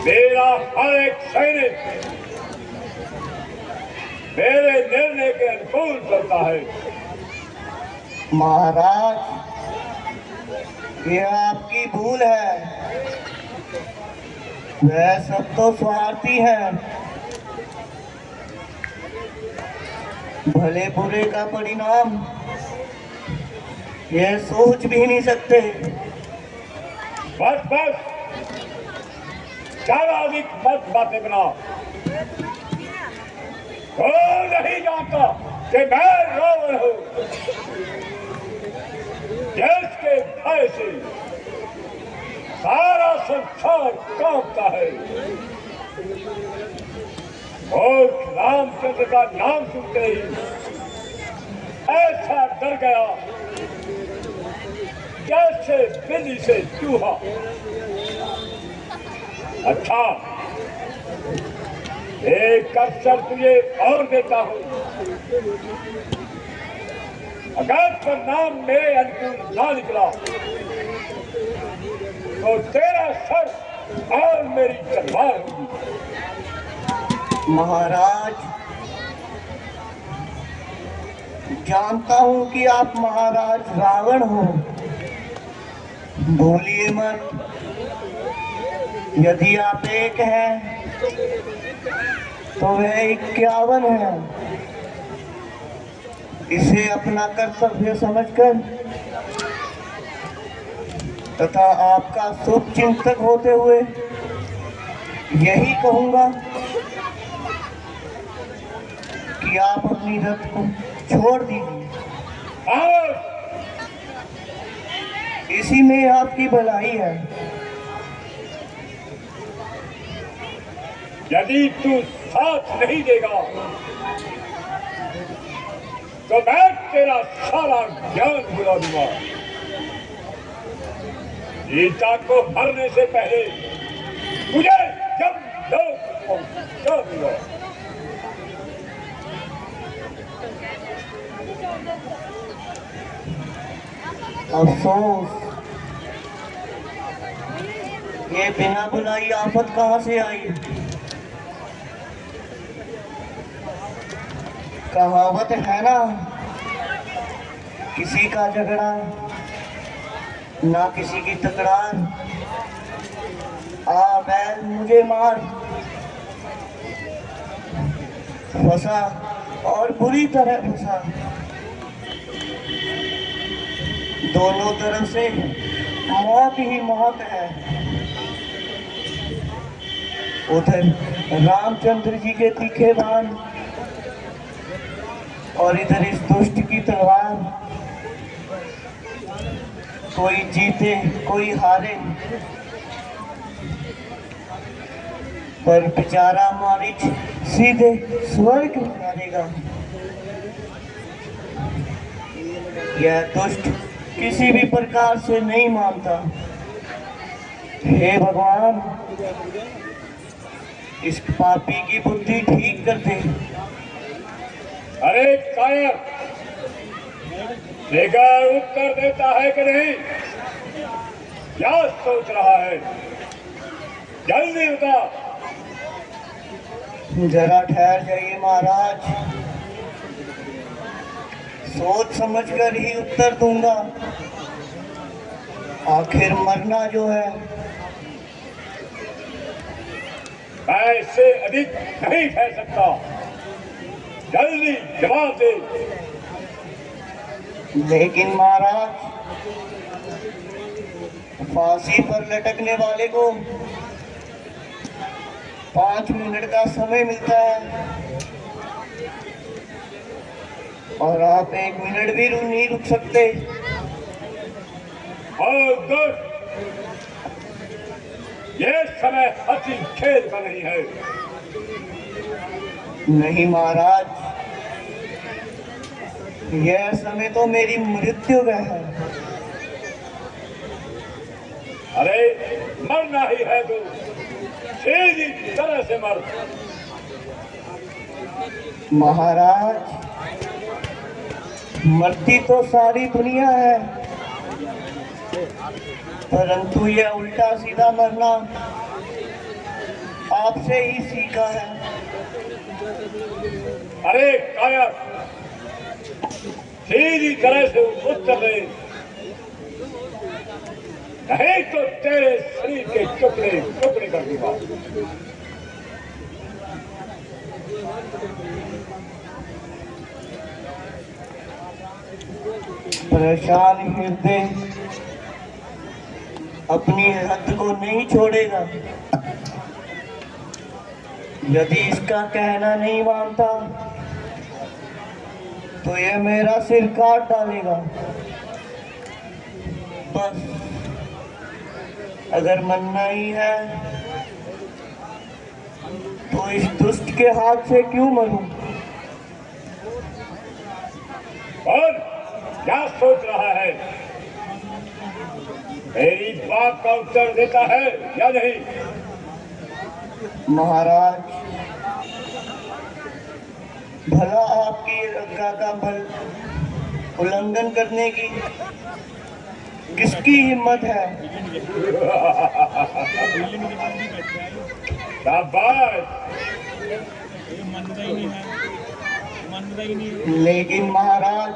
मेरा हर एक सैनिक मेरे निर्णय के अनुकूल करता है। महाराज, ये आपकी भूल है, वह सब तो स्वार्थी है। भले बुरे का परिणाम ये सोच भी नहीं सकते। बस बस, ज्यादा अधिक मत बातें बना। तो नहीं जानता कि मैं रावण हूं, जिसके भय से सारा संसार कांपता है। और रामचंद्र का नाम सुनते ही ऐसा डर गया जैसे बिल्ली से चूहा। अच्छा, एक अवसर तुझे और देता हूं। अगर परिणाम मेरे अनुकूल ना निकला तो तेरा सर और मेरी तलवार होगी। महाराज, जानता हूं कि आप महाराज रावण हो, भूलिए मत, यदि आप एक हैं तो वह 51 है। इसे अपना कर्तव्य समझकर तथा आपका शुभ चिंतक होते हुए यही कहूंगा कि आप अपनी रथ को छोड़ दीजिए। और इसी में आपकी भलाई है। यदि तू साथ नहीं देगा तो मैं तेरा सारा ज्ञान भुला दूंगा। सीता को मरने से पहले तुझे जब पहुंचा दूंगा। अफसोस, ये बिना बुलाई आफत कहाँ से आई। कहावत है ना, किसी का झगड़ा ना किसी की तकरार। आ बैल मुझे मार, फंसा और बुरी तरह फंसा। दोनों तरफ से मौत ही मौत है। उधर रामचंद्र जी के तीखे बाण और इधर इस दुष्ट की तलवार। कोई जीते कोई हारे, पर बेचारा मारीच सीधे स्वर्ग मारेगा। यह दुष्ट किसी भी प्रकार से नहीं मानता। हे भगवान, इस पापी की बुद्धि ठीक कर दे। अरे कायर, बेकार उत्तर देता है कि नहीं? क्या सोच रहा है? जल्दी बता। जरा ठहर जाइए महाराज, सोच समझकर ही उत्तर दूंगा। आखिर मरना जो है मैं इससे अधिक नहीं कह सकता। जल्दी जवाब दे। लेकिन महाराज, फांसी पर लटकने वाले को 5 मिनट का समय मिलता है और आप 1 मिनट भी नहीं रुक सकते। और दुष्ट, ये समय हंसी खेल का नहीं है। नहीं महाराज, यह समय तो मेरी मृत्यु का है। अरे मरना ही है तो सीधी तरह से मर। महाराज, मरती तो सारी दुनिया है, परंतु यह उल्टा सीधा मरना आपसे ही सीखा है। अरे कायर, सीधी तरह से उत्तर दे, नहीं तो तेरे शरीर के टुकड़े टुकड़े कर दूंगा। परेशान हृदय अपनी हद को नहीं छोड़ेगा। यदि इसका कहना नहीं मानता तो ये मेरा सिर काट डालेगा। बस अगर मनना ही है तो इस दुष्ट के हाथ से क्यों मरूं? और क्या सोच रहा है? मेरी बात का उत्तर देता है या नहीं? महाराज, भला आपकी आज्ञा का बल उल्लंघन करने की किसकी हिम्मत है? शाबाश। लेकिन महाराज,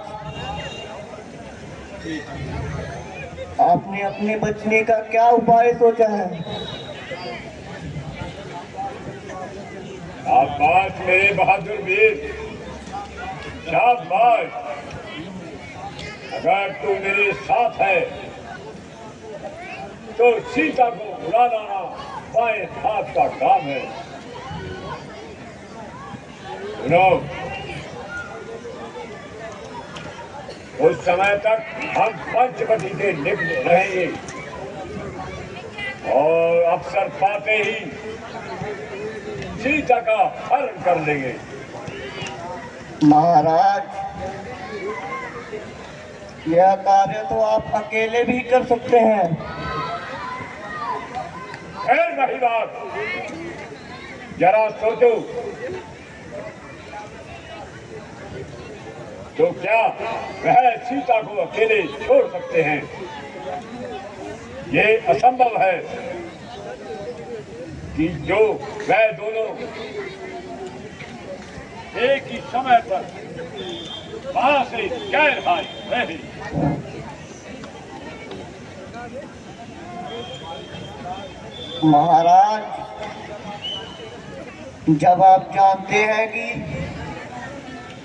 आपने अपने बचने का क्या उपाय सोचा है? शाबाश मेरे बहादुर वीर, शाबाश। अगर तू मेरे साथ है तो सीता को उड़ा लाना बाएं हाथ का काम है। सुनो, उस समय तक हम पंचवटी के निकट रहेंगे और अवसर पाते ही सीता का हरण कर लेंगे। महाराज, यह कार्य तो आप अकेले भी कर सकते हैं। खैर वही बात, जरा सोचो, तो क्या वह सीता को अकेले छोड़ सकते हैं? ये असंभव है कि जो वह दोनों एक ही समय पर वहां से गैर भाई रहे। महाराज, जब आप जानते हैं कि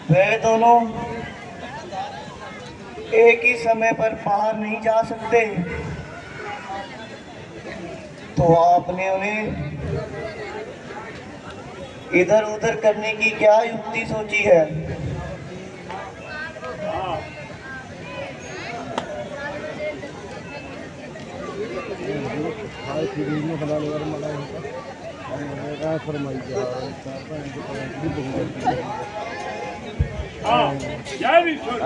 वे दोनों एक ही समय पर बाहर नहीं जा सकते, तो आपने उन्हें इधर उधर करने की क्या युक्ति सोची है? हाँ, यह भी सुन।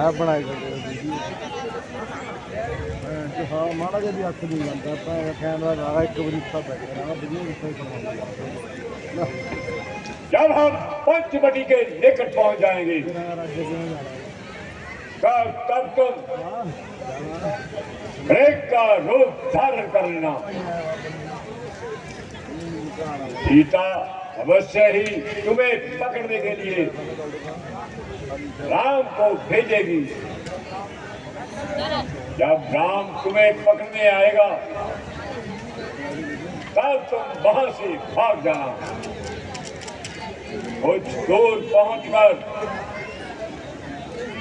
हाँ माड़ा जब भी हथ नहीं लगता कैमरा लगा एक बार जब हम पंचवटी के निकट पहुंच जाएंगे तब तुम एक का रूप धारण कर लेना। सीता अवश्य ही तुम्हें पकड़ने के लिए राम को भेजेगी। जब राम तुम्हें पकड़ने आएगा तब तुम वहां से भाग जाना। कुछ दूर पहुंचकर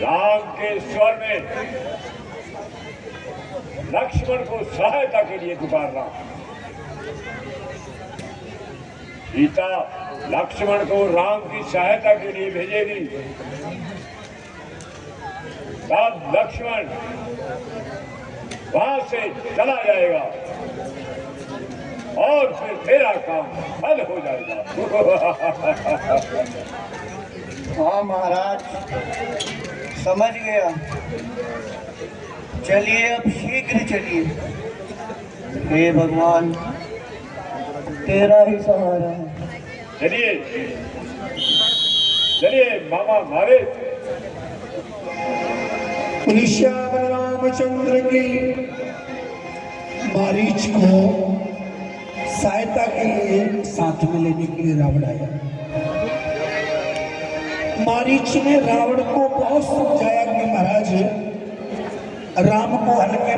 राम के स्वर में लक्ष्मण को सहायता के लिए पुकारना। सीता लक्ष्मण को राम की सहायता के लिए भेजेगी। तब लक्ष्मण वहां से चला जाएगा और फिर मेरा काम हल हो जाएगा। हाँ महाराज, समझ गया। चलिए अब शीघ्र चलिए। हे भगवान, तेरा ही सहारा है। चलिए चलिए मामा मारे। श्याम रामचंद्र की मारीच को सहायता के लिए साथ में लेने के लिए रावण आया। मारीच ने रावण को बहुत समझाया कि महाराज, राम को हल्के